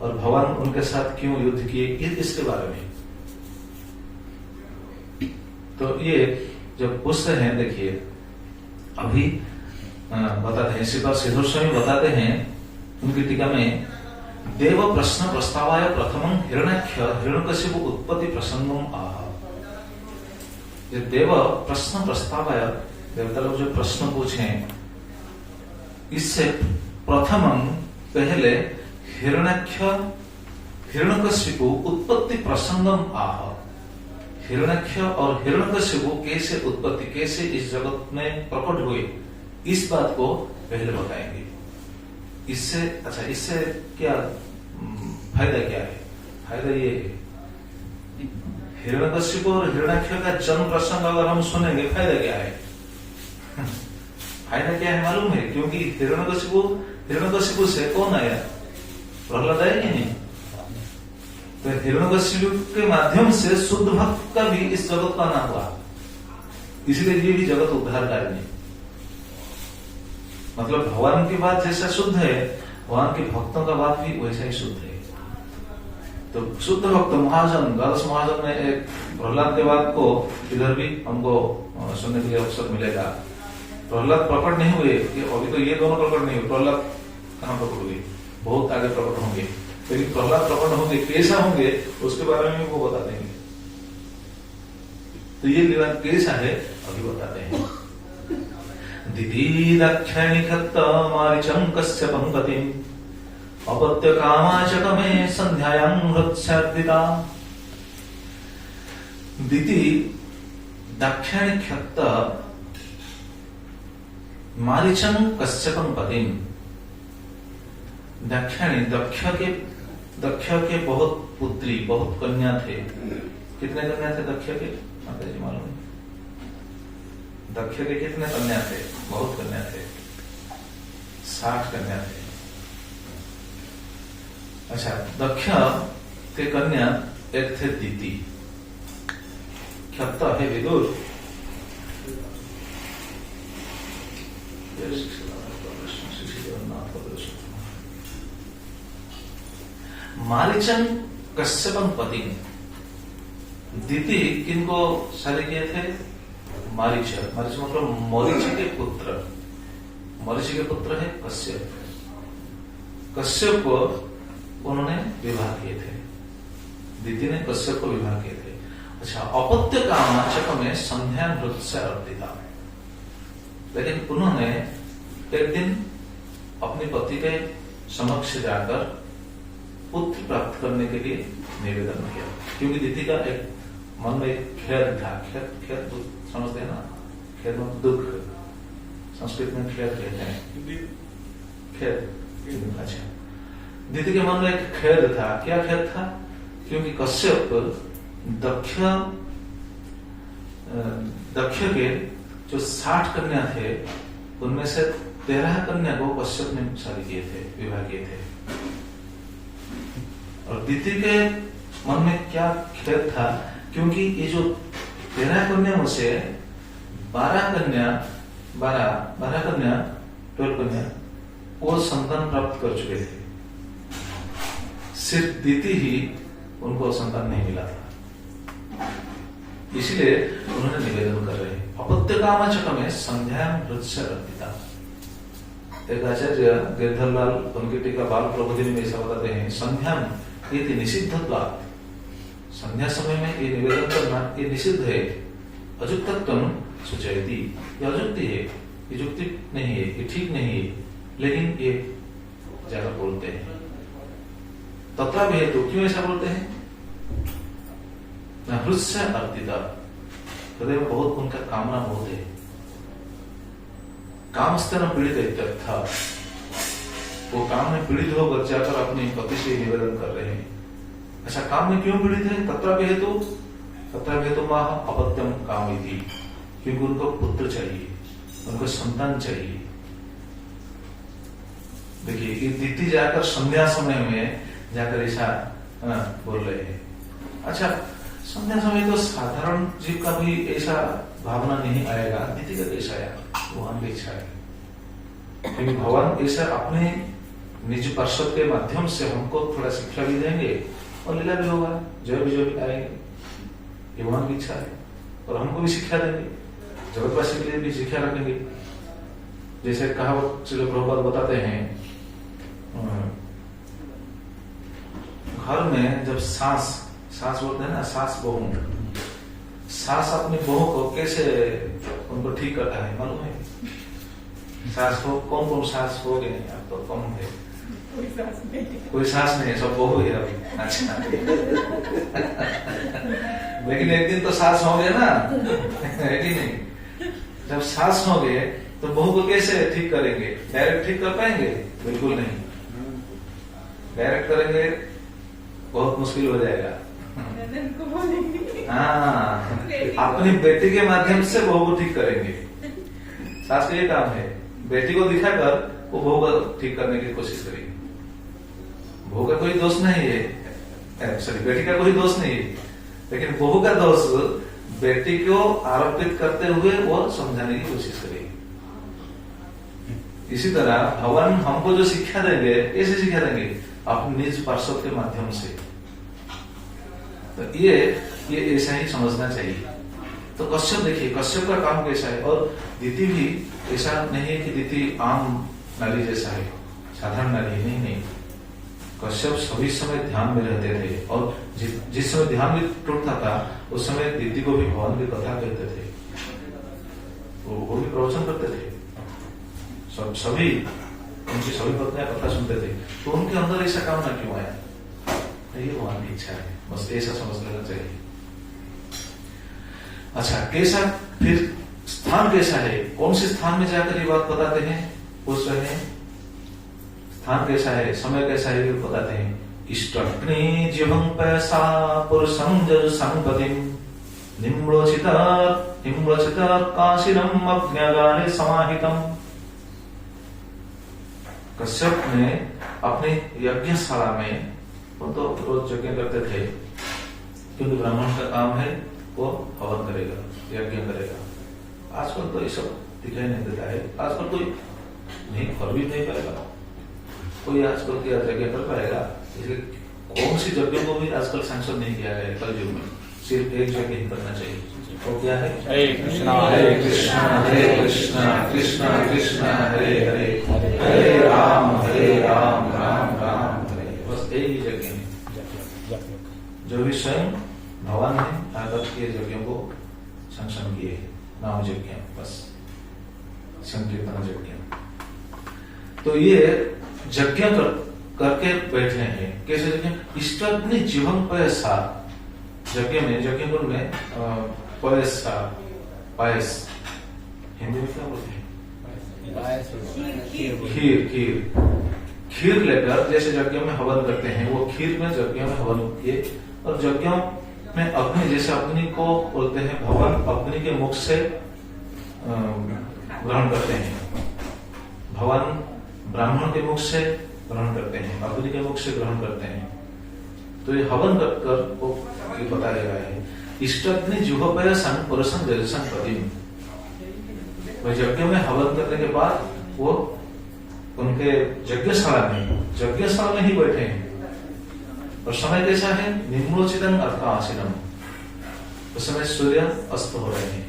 और भगवान उनके साथ क्यों युद्ध किए, इसके बारे में। तो ये जब पूछ रहे हैं, देखिए अभी बताते हैं, श्रीपाद सिद्धोर स्वामी बताते हैं उनकी टीका में, देव प्रश्न प्रस्तावाय प्रथमं हिरण्याक्ष हिरण्यकशिपु उत्पत्ति प्रसंगम आह। ये देव प्रश्न प्रस्तावाय, देवता लोग जो प्रश्न पूछे, इससे प्रथमं पहले हिरण्याक्ष हिरण्यकशिपु उत्पत्ति प्रसंगम आह। हिरण्याक्ष और हिरण्यकशिपु कैसे उत्पत्ति, कैसे इस जगत में प्रकट हुए, इस बात को पहले बताएंगे। इससे अच्छा, इससे क्या फायदा क्या है? फायदा ये है, हिरण्यकशिपु और हिरण्याक्ष का जन्म प्रसंग अगर हम सुनेंगे, फायदा क्या है? फायदा क्या है मालूम है? क्योंकि हिरण्यकशिपु से कौन आया? प्रहलाद आया कि नहीं? तो हिरण्यकशिपु के माध्यम से शुद्ध भक्त का भी इस जगत का नाम हुआ, इसलिए ये भी जगत उद्धारकारी है। मतलब भगवान की बात जैसा शुद्ध है, भगवान के भक्तों का बात भी वैसा ही शुद्ध है। तो शुद्ध भक्त महाजन, द्वादश महाजन ने एक प्रहलाद के बात को इधर भी हमको सुनने के लिए अवसर मिलेगा। प्रहलाद प्रकट नहीं हुए, अभी तो ये दोनों प्रकट नहीं हुए। प्रहलाद कहाँ प्रकट हुए? बहुत आगे प्रकट होंगे, लेकिन प्रहलाद प्रकट होंगे, कैसा होंगे उसके बारे में वो बता देंगे। तो ये लीला कैसा है अभी बताते हैं। दिति दक्षिणी खत्त मारीचं कश्यपं गतिम् अपत्य कामाचकमे संध्यायां हृत्स्यार्दिता। दिति दक्षिणी खत्त मारीचं कश्यपं पतिम्। दक्षिणी दक्ष के बहुत पुत्री, बहुत कन्या थे। कितने कन्या थे दक्ष के? माता जी मालूम? दक्ष के कितने कन्या थे? बहुत कन्या थे, 60 कन्या थे। अच्छा, दक्ष के कन्या एक थे दिति, ख्यात है विदुर। मारीचं कश्यपं पति। दिति किनको शादी किए थे? मारीच। मारीच मतलब मरीचि के पुत्र। मरीचि के पुत्र है कश्यप। कश्यप को उन्होंने विवाह किए थे, दिति ने कश्यप को विवाह किए थे। अच्छा, अपत्य कामाचक में संध्या नृत्य अर्पिता। लेकिन उन्होंने एक दिन अपने पति के समक्ष जाकर पुत्र प्राप्त करने के लिए निवेदन किया, क्योंकि दिति का एक मन में खेद था। खेद समझते हैं ना? खेद मतलब दुख, संस्कृत में खेद कहते हैं। खेद। अच्छा, दिति के मन में एक खेद था। क्या खेद था? क्योंकि कश्यप दक्ष के जो 60 कन्या थे, उनमें से 13 कन्या को कश्यप ने शादी किए थे, विवाह किए थे। और दिति के मन में क्या खेद था? क्योंकि ये जो 13 कन्या में से 12 कन्या 12 कन्या वो संतान प्राप्त कर चुके थे, सिर्फ दिति ही उनको संतान नहीं मिला था। इसलिए उन्होंने निवेदन कर रहे हैं, अपत्य कामाचक में संध्या नृत्य अर्पिता। एक आचार्य गिरधरलाल उनकी टीका बाल प्रबोधिनी में ऐसा बताते हैं, संध्या ये निषिद्धत्वात्, संध्या समय में ये निवेदन करना ये निषिद्ध है। अजुक्तत्वं सूचयति, ये अजुक्ति है, ये जुक्ति नहीं है, ये ठीक नहीं है, लेकिन ये ज्यादा बोलते हैं। तथा भी हेतु क्यों ऐसा बोलते हैं? न हृदय अर्पिता, हृदय में बहुत उनका कामना बहुत है। काम से न पीड़ित इत्यर्थ, वो काम में पीड़ित होकर जाकर अपने पति से निवेदन कर रहे हैं। अच्छा, काम में क्यों पीड़ित है? तत्र हेतु माह अपत्यम कामिति, क्योंकि उनको पुत्र चाहिए, उनको संतान चाहिए। देखिए, ये दीदी जाकर संध्या समय में जाकर ऐसा बोल रहे हैं। अच्छा, संध्या समय तो साधारण जीव का भी ऐसा भावना नहीं आएगा, दीदी का कैसा आया? भगवान की इच्छा है, क्योंकि भगवान ऐसा अपने निज पार्षद के माध्यम से हमको थोड़ा शिक्षा भी देंगे और लीला भी होगा, जय विजय भी आएंगे। ये भगवान की इच्छा है, और हमको भी शिक्षा देंगे, जगतवासी के लिए भी शिक्षा रखेंगे। जैसे कहावत श्रील प्रभुपाद बताते हैं, घर में जब सास बोलते हैं ना, सास बहू, सास अपनी बहू को कैसे उनको ठीक करता है मालूम है? सास को कौन सास हो गए? अब तो कम है, कोई सास नहीं, सब बहू है अभी। अच्छा लेकिन एक दिन तो सास हो गए ना, है कि नहीं? जब सास हो गए तो बहू को कैसे ठीक करेंगे? डायरेक्ट ठीक कर पाएंगे? बिल्कुल नहीं। डायरेक्ट करेंगे बहुत मुश्किल हो जाएगा। हाँ, अपनी बेटी के माध्यम से बहू को ठीक करेंगे। सास का ये काम है, बेटी को दिखाकर वो बहू को ठीक करने की कोशिश करेगी। बहू का कोई दोष नहीं है, सॉरी, बेटी का कोई दोष नहीं है, लेकिन बहू का दोष बेटी को आरोपित करते हुए वो समझाने की कोशिश करेगी। इसी तरह भगवान हमको जो शिक्षा देंगे, कैसे शिक्षा देंगे? अपने निज पार्षद के माध्यम से। तो ये ऐसा ही समझना चाहिए। तो कश्यप देखिए, कश्यप का काम कैसा है, और दीति भी ऐसा नहीं है कि दीति आम नारी जैसा है, साधारण नारी नहीं। कश्यप सभी समय ध्यान में रहते थे, और जिस समय ध्यान भी टूटता था उस समय दीदी को भी भगवान की कथा कहते थे, वो भी प्रवचन करते थे। सभी उनकी सभी पत्नियां कथा सुनते थे। तो उनके अंदर ऐसा कामना क्यों आया? ये भगवान की इच्छा है, बस ऐसा समझ लेना चाहिए। अच्छा, कैसा फिर स्थान कैसा है? कौन से स्थान में जाकर ये बात बताते हैं? पूछ रहे हैं स्थान कैसा है, समय कैसा है, ये बताते हैं। इष्टग्नि जिह्वं पैसा पुरुषं जज संपतिं निम्रोचित काशिनम् अज्ञागारे समाहितम्। कश्यप ने अपने यज्ञशाला में, वो तो रोज यज्ञ करते थे, क्योंकि ब्राह्मण का काम है वो हवन करेगा, यज्ञ करेगा। आजकल तो ये सब दिखाई नहीं देता है, आजकल कोई नहीं कर भी नहीं पाएगा, कोई आजकल क्या यज्ञ कर पाएगा? इसलिए कौन सी यज्ञ को भी आजकल सैंक्शन नहीं किया गया है कल युग में, सिर्फ एक यज्ञ ही करना चाहिए। वो क्या है? हरे कृष्णा कृष्णा कृष्णा कृष्णा हरे हरे, हरे राम राम राम हरे। बस यही यज्ञ है जो भी स्वयं भगवान ने आदत के यज्ञों को सैंक्शन किए, नाम यज्ञ, बस संकीर्तन यज्ञ। तो ये यज्ञ करके बैठे हैं। कैसे यज्ञ? इष्टग्नि जिह्वं पयसा, यज्ञ में, यज्ञ कुंड में पयसा, पायस हिंदी में क्या बोलते हैं? खीर लेकर, जैसे यज्ञ में हवन करते हैं, वो खीर में यज्ञ में हवन किए। और यज्ञों में अग्नि, जैसे अग्नि को बोलते हैं भगवान, अग्नि के मुख से ग्रहण करते हैं। भगवान ब्राह्मण के मुख से ग्रहण करते हैं, अग्नि के मुख से ग्रहण करते हैं। तो ये हवन कर वो बताया गया है। इष्टग्नि जिह्वपय पुरुषं जजसं पतिम्। यज्ञ में हवन करने के बाद वो उनके यज्ञशाला में ही बैठे हैं। और समय कैसा है? निम्रोचितं अर्कासीनम्। उस समय सूर्य अस्त हो रहे हैं,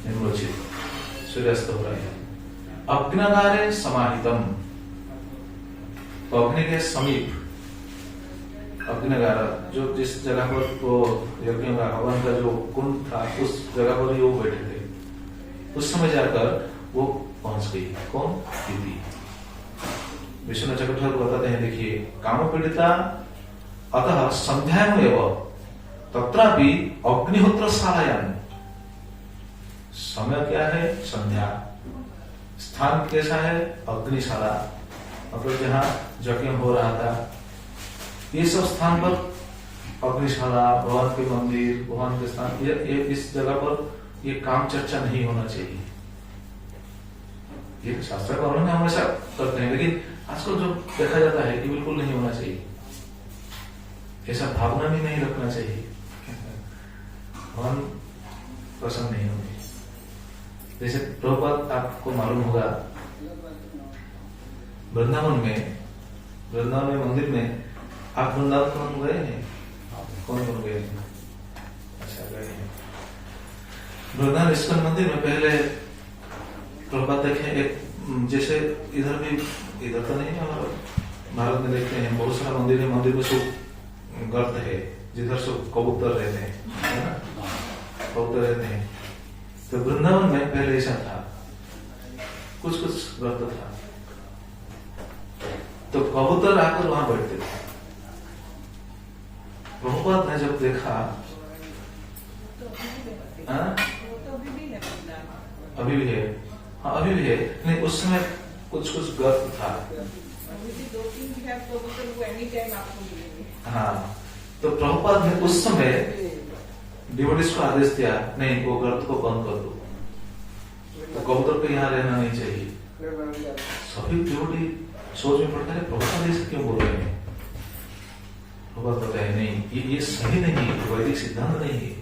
निम्रोचित सूर्य अस्त हो रहे हैं। अग्निगारे समाहितम, तो अग्नि के समीप, अग्निगार जो जिस जगह पर वो यज्ञ का हवन का जो कुंड था, उस जगह पर ही वो बैठे थे। उस समय जाकर वो पहुंच गई। कौन? दीदी। विष्णु चक्रधर बताते हैं, देखिए, काम पीड़िता अतः संध्या में, तत्रापि अग्निहोत्रशालायां, समय क्या है? संध्या। स्थान कैसा है? अग्निशाला, मतलब जहां यज्ञ हो रहा था। ये सब स्थान पर अग्निशाला, भगवान के मंदिर, भगवान के स्थान, ये इस जगह पर ये काम चर्चा नहीं होना चाहिए। ये शास्त्र का वर्णन हमेशा करते हैं, लेकिन आजकल जो देखा जाता है कि बिल्कुल नहीं होना चाहिए, ऐसा भावना भी नहीं रखना चाहिए, भगवान प्रसन्न नहीं होंगे। जैसे प्रभुपाद, आपको मालूम होगा, वृंदावन में मंदिर में, आप वृंदावन कौन गए हैं? कौन कौन गए हैं? अच्छा, गए हैं। वृंदावन इस्कॉन मंदिर में पहले प्रभुपाद देखे, एक जैसे इधर तो नहीं, हमारा भारत में देखते हैं बहुत सारा मंदिर है, मंदिर में सब गर्त है जिधर सब कबूतर रहते हैं, है ना, कबूतर रहते हैं। तो वृंदावन में पहले ऐसा था, कुछ गर्त था, तो कबूतर आकर वहां बैठते थे। प्रभुपाद ने जब देखा, अभी भी है, हाँ अभी भी है, नहीं उस समय कुछ गर्त था। हाँ, तो प्रभुपाद ने उस समय डिवोटीज को आदेश दिया, नहीं वो गर्त को बंद कर दो, तो कबूतर को यहाँ रहना नहीं चाहिए। सभी डिवोटी सोच में पड़ता है, प्रभुपाद ऐसे क्यों बोल रहे हैं? प्रभुपाद बताए नहीं, ये सही नहीं है, वैदिक सिद्धांत नहीं है।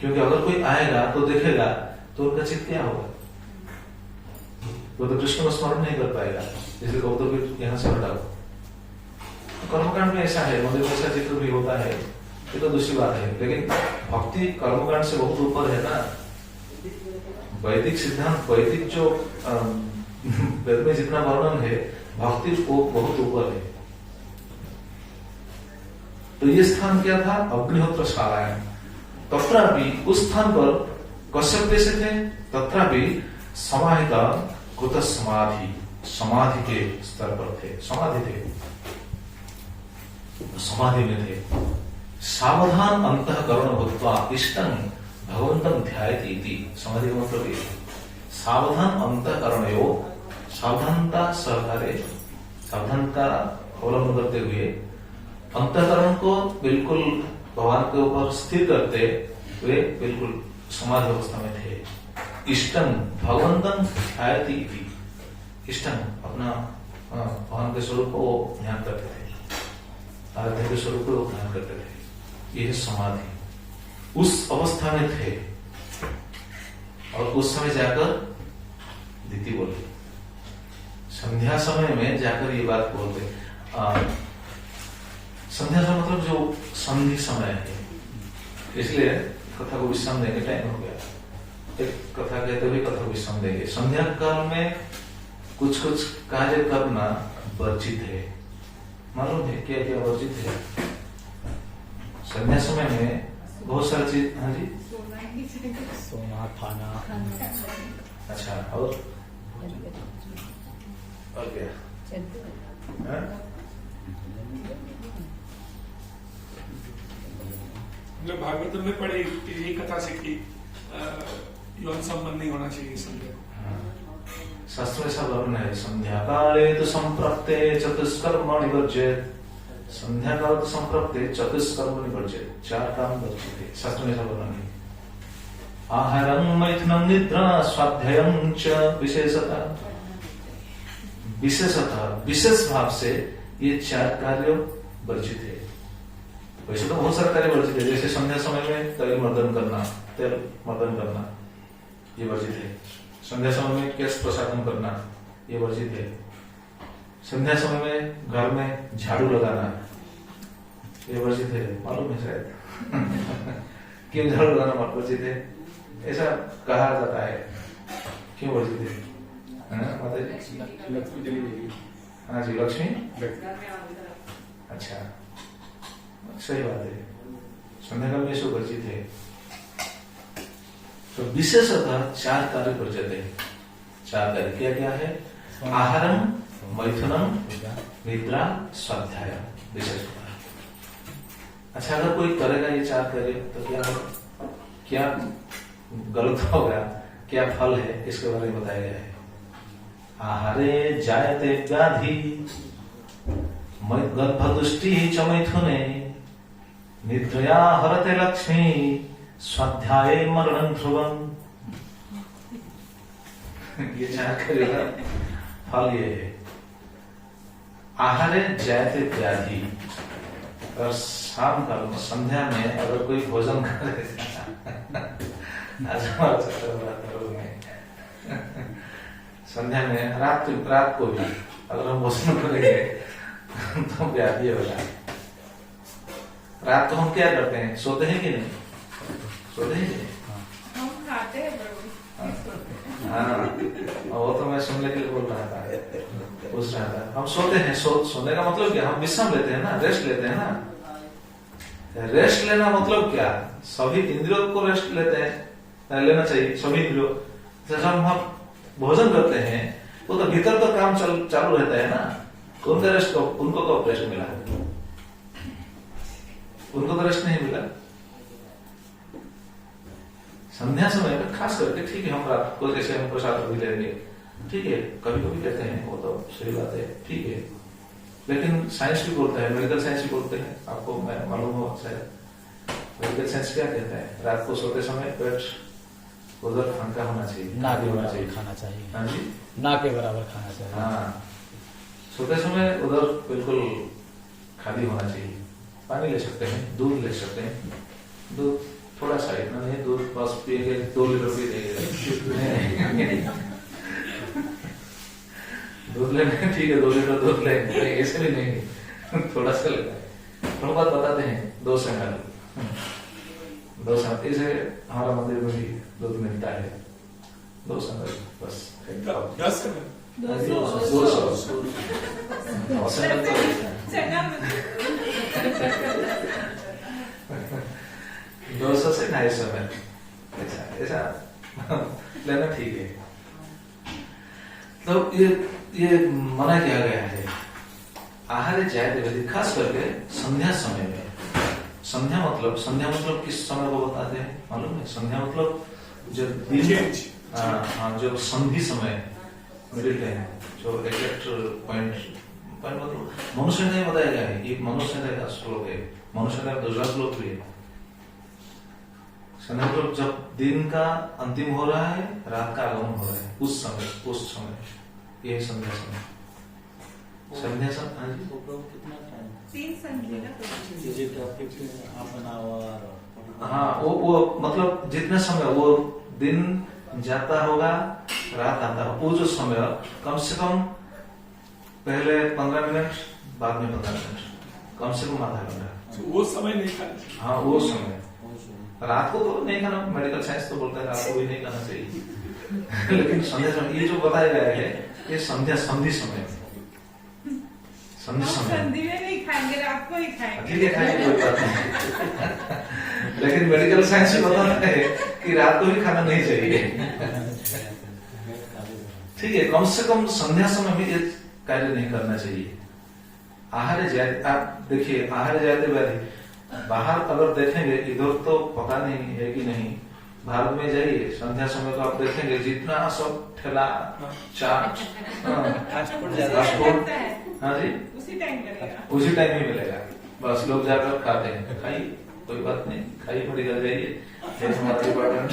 क्योंकि अगर कोई आएगा तो देखेगा तो उनका चित्त क्या होगा? वो तो कृष्ण को स्मरण नहीं कर पाएगा, इसलिए कबूतर को यहाँ से हटाओ। कर्मकांड में ऐसा है, मंदिर में ऐसा चित्र भी होता है, ये तो दूसरी बात है, लेकिन भक्ति कर्मकांड से बहुत ऊपर है ना। वैदिक सिद्धांत, वैदिक जो वेद में जितना वर्णन है, भक्ति वो बहुत ऊपर है। तो ये स्थान क्या था? अग्निहोत्रशालायां। तत्रापि, उस स्थान पर कश्यप कैसे थे? तत्रापि समाहिता कुत समाधि, समाधि के स्तर पर थे, समाधि थे, समाधि में थे। सावधान अंतःकरण भूत्वा इष्टं भगवंतं ध्यायति इति। समाधि का मतलब ये, सावधान अंतःकरण योग, सावधानता सहकारे, सावधानता अवलंबन करते हुए अंतःकरण को बिल्कुल भगवान के ऊपर स्थिर करते हुए बिल्कुल समाधि अवस्था में थे। इष्टं भगवंतं ध्यायति इति। इष्टं अपना भगवान के स्वरूप को ध्यान करते थे, आराध्य के स्वरूप को ध्यान करते थे। यह समाधि उस अवस्था में थे, और उस समय जाकर दीदी बोले, संध्या समय में जाकर ये बात बोलते। संध्या का मतलब जो संधि समय है, इसलिए कथा को विश्राम देंगे, टाइम हो गया। एक कथा कहते हुए कथा को विश्राम देंगे। संध्या काल में कुछ कार्य करना वर्जित है, मालूम है क्या क्या वर्जित है? संध्या समय में बहुत सारी चीज। हाँ जी, सोना, खाना। अच्छा, और क्या? मतलब भागवत में पढ़े ये कथा से कि यौन संबंध नहीं होना चाहिए संध्या। शास्त्र ऐसा वर्णन है, संध्या काले तो संप्रप्ते चतुष्कर्मणि वर्जेत। संध्या काल तो संप्रप्ते चतुष्कर्मणि वर्जेत, 4 काम वर्जित है। शास्त्र में ऐसा वर्णन है। आहारं मैथुनं निद्रा स्वाध्यायं च विशेषतः, विशेष भाव से ये 4 कार्य वर्जित है। वैसे तो बहुत सारे कार्य वर्जित है, जैसे संध्या समय में तेल मर्दन करना ये वर्जित है। संध्या समय में केश प्रसादन करना ये वर्जित है। संध्या समय में घर में झाड़ू लगाना ये वर्जित है, मालूम है शायद। क्यों झाड़ू लगाना वर्जित है ऐसा कहा जाता है? क्यों वर्जित है? हाँ जी, लक्ष्मी। अच्छा, सही बात है, संध्या काल में सब वर्जित है। तो विशेषतः 4 कार्य वर्जित है। 4 कार्य क्या क्या है? आहारम, मैथुनम, निद्रा, स्वाध्याय। विशेषतः अच्छा, अगर कोई करेगा ये 4 करे तो क्या होगा, क्या गलत होगा, क्या फल है, इसके बारे में बताया गया है। आहारे जायते व्याधि गर्भदुष्टि च मैथुने निद्रया हरते लक्ष्मी स्वाध्याये मरणं ध्रुवम्। ये 4 करेगा फल ये है। आहारे जायते व्याधि, और शाम काल में संध्या में अगर कोई भोजन करे संध्या में रात को भी अगर हम भोजन करेंगे तो व्याधि होगा। रात को हम क्या करते हैं, सोते हैं कि नहीं, सोते हैं कि नहीं? हम खाते हैं प्रभु। हाँ, वो तो मैं सुनने के लिए बोल रहा था, पूछ रहा था। हम सोते हैं, सोने का मतलब क्या, हम विश्राम लेते हैं ना, रेस्ट लेते हैं ना। रेस्ट लेना मतलब क्या, सभी इंद्रियों को रेस्ट लेते हैं, लेना चाहिए सभी इंद्रियों। जब हम भोजन करते हैं वो तो भीतर तो काम चालू रहता है ना, उनका रेस्ट, उनको तो रेस्ट मिला, उनको तो रेस्ट नहीं मिला। संध्या समय में खास करके, ठीक है हम रात को जैसे हम प्रसाद भी लेंगे, ठीक है, कभी कभी कहते हैं, वो तो सही बात है, ठीक है, लेकिन साइंस भी बोलता है, मेडिकल साइंस भी बोलते हैं, आपको मालूम हो शायद, मेडिकल साइंस क्या कहता है, रात को सोते समय पेट उधर हल्का होना चाहिए, ना के बराबर खाना चाहिए। हाँ जी, ना के बराबर खाना चाहिए। हाँ, सोते समय उधर बिल्कुल खाली होना चाहिए। पानी ले सकते हैं, दूध ले सकते हैं, दूध थोड़ा सा, इतना नहीं, दूध बस पिएंगे 2 लीटर पी देंगे। दूध लेंगे, ठीक है 2 लीटर दूध लेंगे, ऐसे भी नहीं, थोड़ा सा लेना है। थोड़ा बहुत बताते हैं 2 संगल, 2 संगल, इसे हमारा मंदिर में भी दूध मिलता है, 2 संगल बस। 10 का 200 से 250 में ऐसा लेना ठीक है। तो ये मना किया गया है। आहार जायते, खास करके संध्या समय में। संध्या मतलब किस समय को बताते हैं मालूम है? संध्या मतलब जो दिन, जो संधि समय, मिडिल टाइम, जो एग्जैक्ट पॉइंट मतलब मनुष्य ने बताया गया है। एक मनुष्य का श्लोक है, मनुष्य का दूसरा श्लोक भी है। संध्या मतलब जब दिन का अंतिम हो रहा है, रात का आगमन हो रहा है, उस समय ये संध्या समय। संध्या समय, हाँ जी, कितना टाइम? 3 संध्या तो हाँ, वो मतलब जितना समय, वो दिन जाता होगा, रात आता होगा, वो जो समय कम से कम पहले 15 मिनट, बाद में 15 मिनट, कम से कम आधा घंटा, वो समय नहीं खाना। हाँ, वो समय। रात को तो नहीं खाना, मेडिकल साइंस तो बोलता है रात को भी नहीं खाना चाहिए। लेकिन संध्या समय, ये जो बताया गया है, ये संध्या संधि समय, संधि में नहीं खाएंगे, रात को ही खाएंगे। ठीक है, खाएंगे, कोई बात नहीं। लेकिन मेडिकल साइंस में बताता है कि रात को भी खाना नहीं चाहिए। ठीक है, कम से कम संध्या समय में ये कार्य नहीं करना चाहिए। आहार जाते, आप देखिए, आहार जाते व्याधि, बाहर अगर देखेंगे, इधर तो पता नहीं है कि नहीं, भारत में जाइए संध्या समय को आप देखेंगे, जितना सब ठेला, चाट, हाँ जी, उसी टाइम करेगा, उसी टाइम ही मिलेगा, बस लोग जाकर खाते हैं। खाइए, कोई बात नहीं, खाइए, मेडिकल जाइए, हमारा डिपार्टमेंट।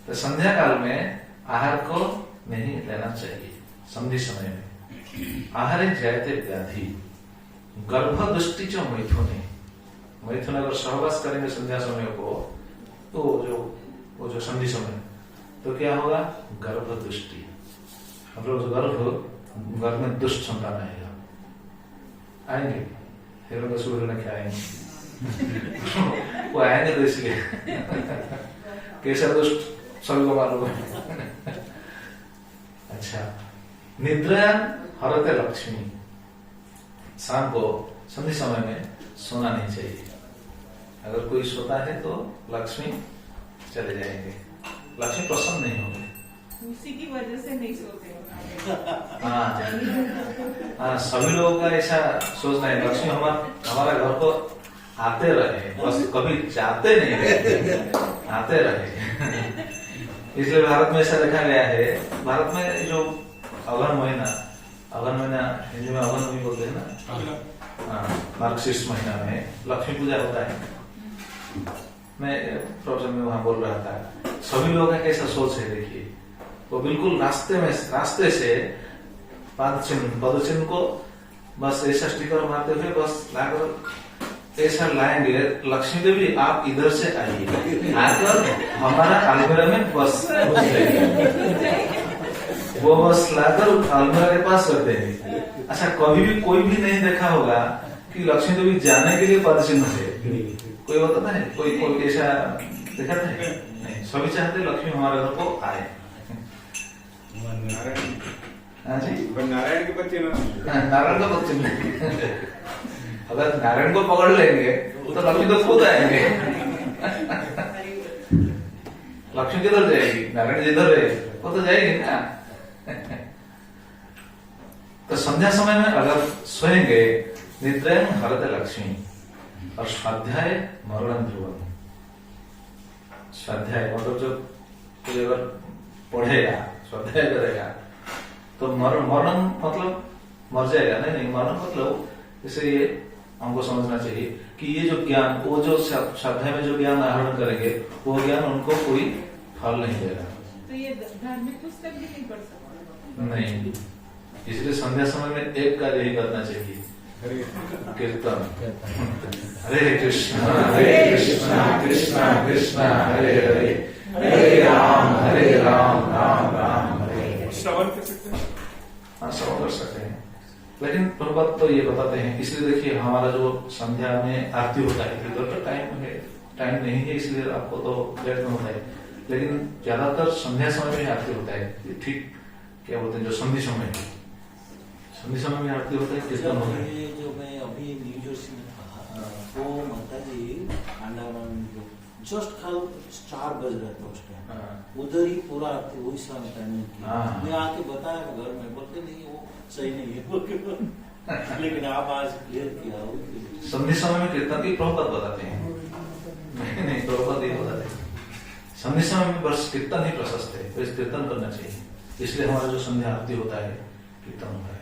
तो संध्या काल में आहार को नहीं लेना चाहिए। संधि समय में आहार जायते व्याधि गर्भदुष्टि जो मैथुन अगर सहवास करेंगे संध्या समय को, तो वो जो संधि समय, तो क्या होगा, गर्भदुष्टि, मतलब गर्भ में दुष्ट संतान आएगा, आएंगे, हिरण सूर्य ने क्या आएंगे। वो आएंगे तो इसलिए कैसा दुष्ट सभी को मालूम है। अच्छा, निद्रा हरते लक्ष्मी, शाम को संधि समय में सोना नहीं चाहिए। अगर कोई सोता है तो लक्ष्मी चले जाएंगे, लक्ष्मी प्रसन्न नहीं होंगे। उसी उसी की वजह से नहीं सोते हो। हाँ, सभी लोगों का ऐसा सोचना है लक्ष्मी हमारा घर को आते रहे, बस कभी जाते नहीं रहे, आते रहे। इसलिए भारत में ऐसा देखा गया है, भारत में जो अगहन महीना हिंदी में अगहन भी बोलते हैं ना, मार्गशीर्ष महीना में लक्ष्मी पूजा होता है। मैं प्रोग्राम में वहां बोल रहा था, सभी लोगों का कैसा सोच है देखिए, वो बिल्कुल रास्ते से पदचिन्ह को बस ऐसा स्टिकर मारते हुए बस लाकर ऐसा लाएंगे, लक्ष्मी देवी आप इधर से आइए, आकर हमारा अलमीरा में बस वो बस लाकर अलमीरा के पास रख देंगे। अच्छा, कभी भी कोई भी नहीं देखा होगा कि लक्ष्मी देवी जाने के लिए पदचिन्ह थे, कोई बताता है? कोई ऐसा देखा था? नहीं, सभी चाहते लक्ष्मी हमारे घर को आए। हाँ जी, नारायण के बच्चे नारायण का बच्चे अगर नारायण को पकड़ लेंगे तो लक्ष्मी तो खुद आएंगे। लक्ष्मी किधर जाएगी? नारायण जिधर है वो तो जाएगी ना। तो संध्या समय में अगर सोएंगे निद्रायण हरते लक्ष्मी और स्वाध्याय मरणं ध्रुवम्। स्वाध्याय मतलब जो कोई अगर पढ़ेगा, स्वाध्याय करेगा तो मरण मतलब मर जाएगा। नहीं, मरण मतलब जैसे ये हमको समझना चाहिए कि ये जो ज्ञान, वो जो स्वाध्याय में जो ज्ञान आहरण करेंगे वो ज्ञान उनको कोई फल नहीं देगा। तो ये धार्मिक पुस्तक भी नहीं पढ़ सकते? नहीं, इसलिए संध्या समय में एक कार्य ही करना चाहिए, कीर्तन। हरे कृष्णा कृष्णा कृष्णा हरे हरे, हरे राम राम राम हरे। श्रवण कर सकते हैं? हाँ, श्रवण कर सकते हैं, लेकिन प्रभुपाद तो ये बताते हैं, इसलिए देखिए हमारा जो संध्या में आरती होता है, इधर तो टाइम नहीं है, इसलिए आपको तो लेट में होता है, लेकिन ज्यादातर संध्या समय में आरती होता है। ठीक क्या बोलते हैं, जो संधि समय में आरती होता है, कीर्तन होता है। जो मैं अभी न्यू जर्सी में था, वो माता जी अंडमान जस्ट कल 4 बज रहे थे उस टाइम, उधर ही पूरा आरती वही समय टाइमिंग की। मैं आके बताया घर में, बोलते नहीं वो सही नहीं है। लेकिन आप आज क्लियर किया। संधि समय में कीर्तन की प्रभुपाद बताते हैं, नहीं प्रभुपाद ये बताते हैं, संधि समय में बस कीर्तन ही प्रशस्त है, तो इस कीर्तन करना चाहिए, इसलिए हमारा जो संध्या आरती होता है कीर्तन होता है।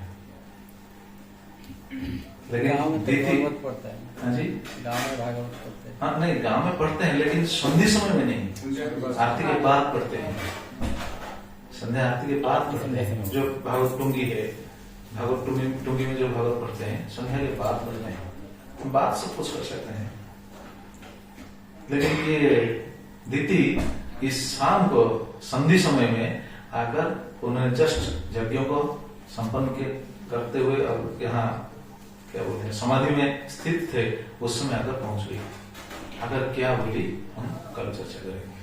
लेकिन गाँव में तो भागवत पढ़ता है। हाँ जी, गाँव में भागवत पढ़ते हैं। हाँ नहीं, गांव में पढ़ते हैं, लेकिन संधि समय में नहीं, आरती के बाद पढ़ते हैं। संध्या आरती के बाद पढ़ते हैं। जो भागवत टुंगी है, भागवत टुंगी में जो भागवत पढ़ते हैं संध्या के बाद पढ़ते हैं, बात सब कुछ कर सकते हैं। लेकिन ये दीदी इस शाम को संधि समय में आकर उन्होंने जस्ट यज्ञों को संपन्न करते हुए और यहाँ क्या बोलते हैं समाधि में स्थित थे, उस समय आकर पहुंच गई। अगर क्या बोली हम कल चर्चा करेंगे।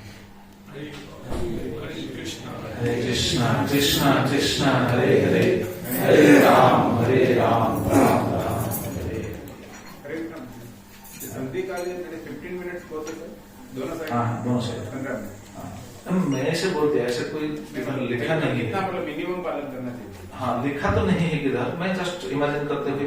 हरे कृष्णा कृष्णा कृष्णा हरे हरे, हरे राम राम राम हरे। संधि काल 15 मिनट्स होते थे दोनों साइड। हाँ, दोनों साइड 15 मिनट। मैं ऐसे बोलते हैं, ऐसे कोई लिखा नहीं है। कितना मतलब मिनिमम पालन करना चाहिए? हाँ, लिखा तो नहीं है किधर, मैं जस्ट इमेजिन करते हुए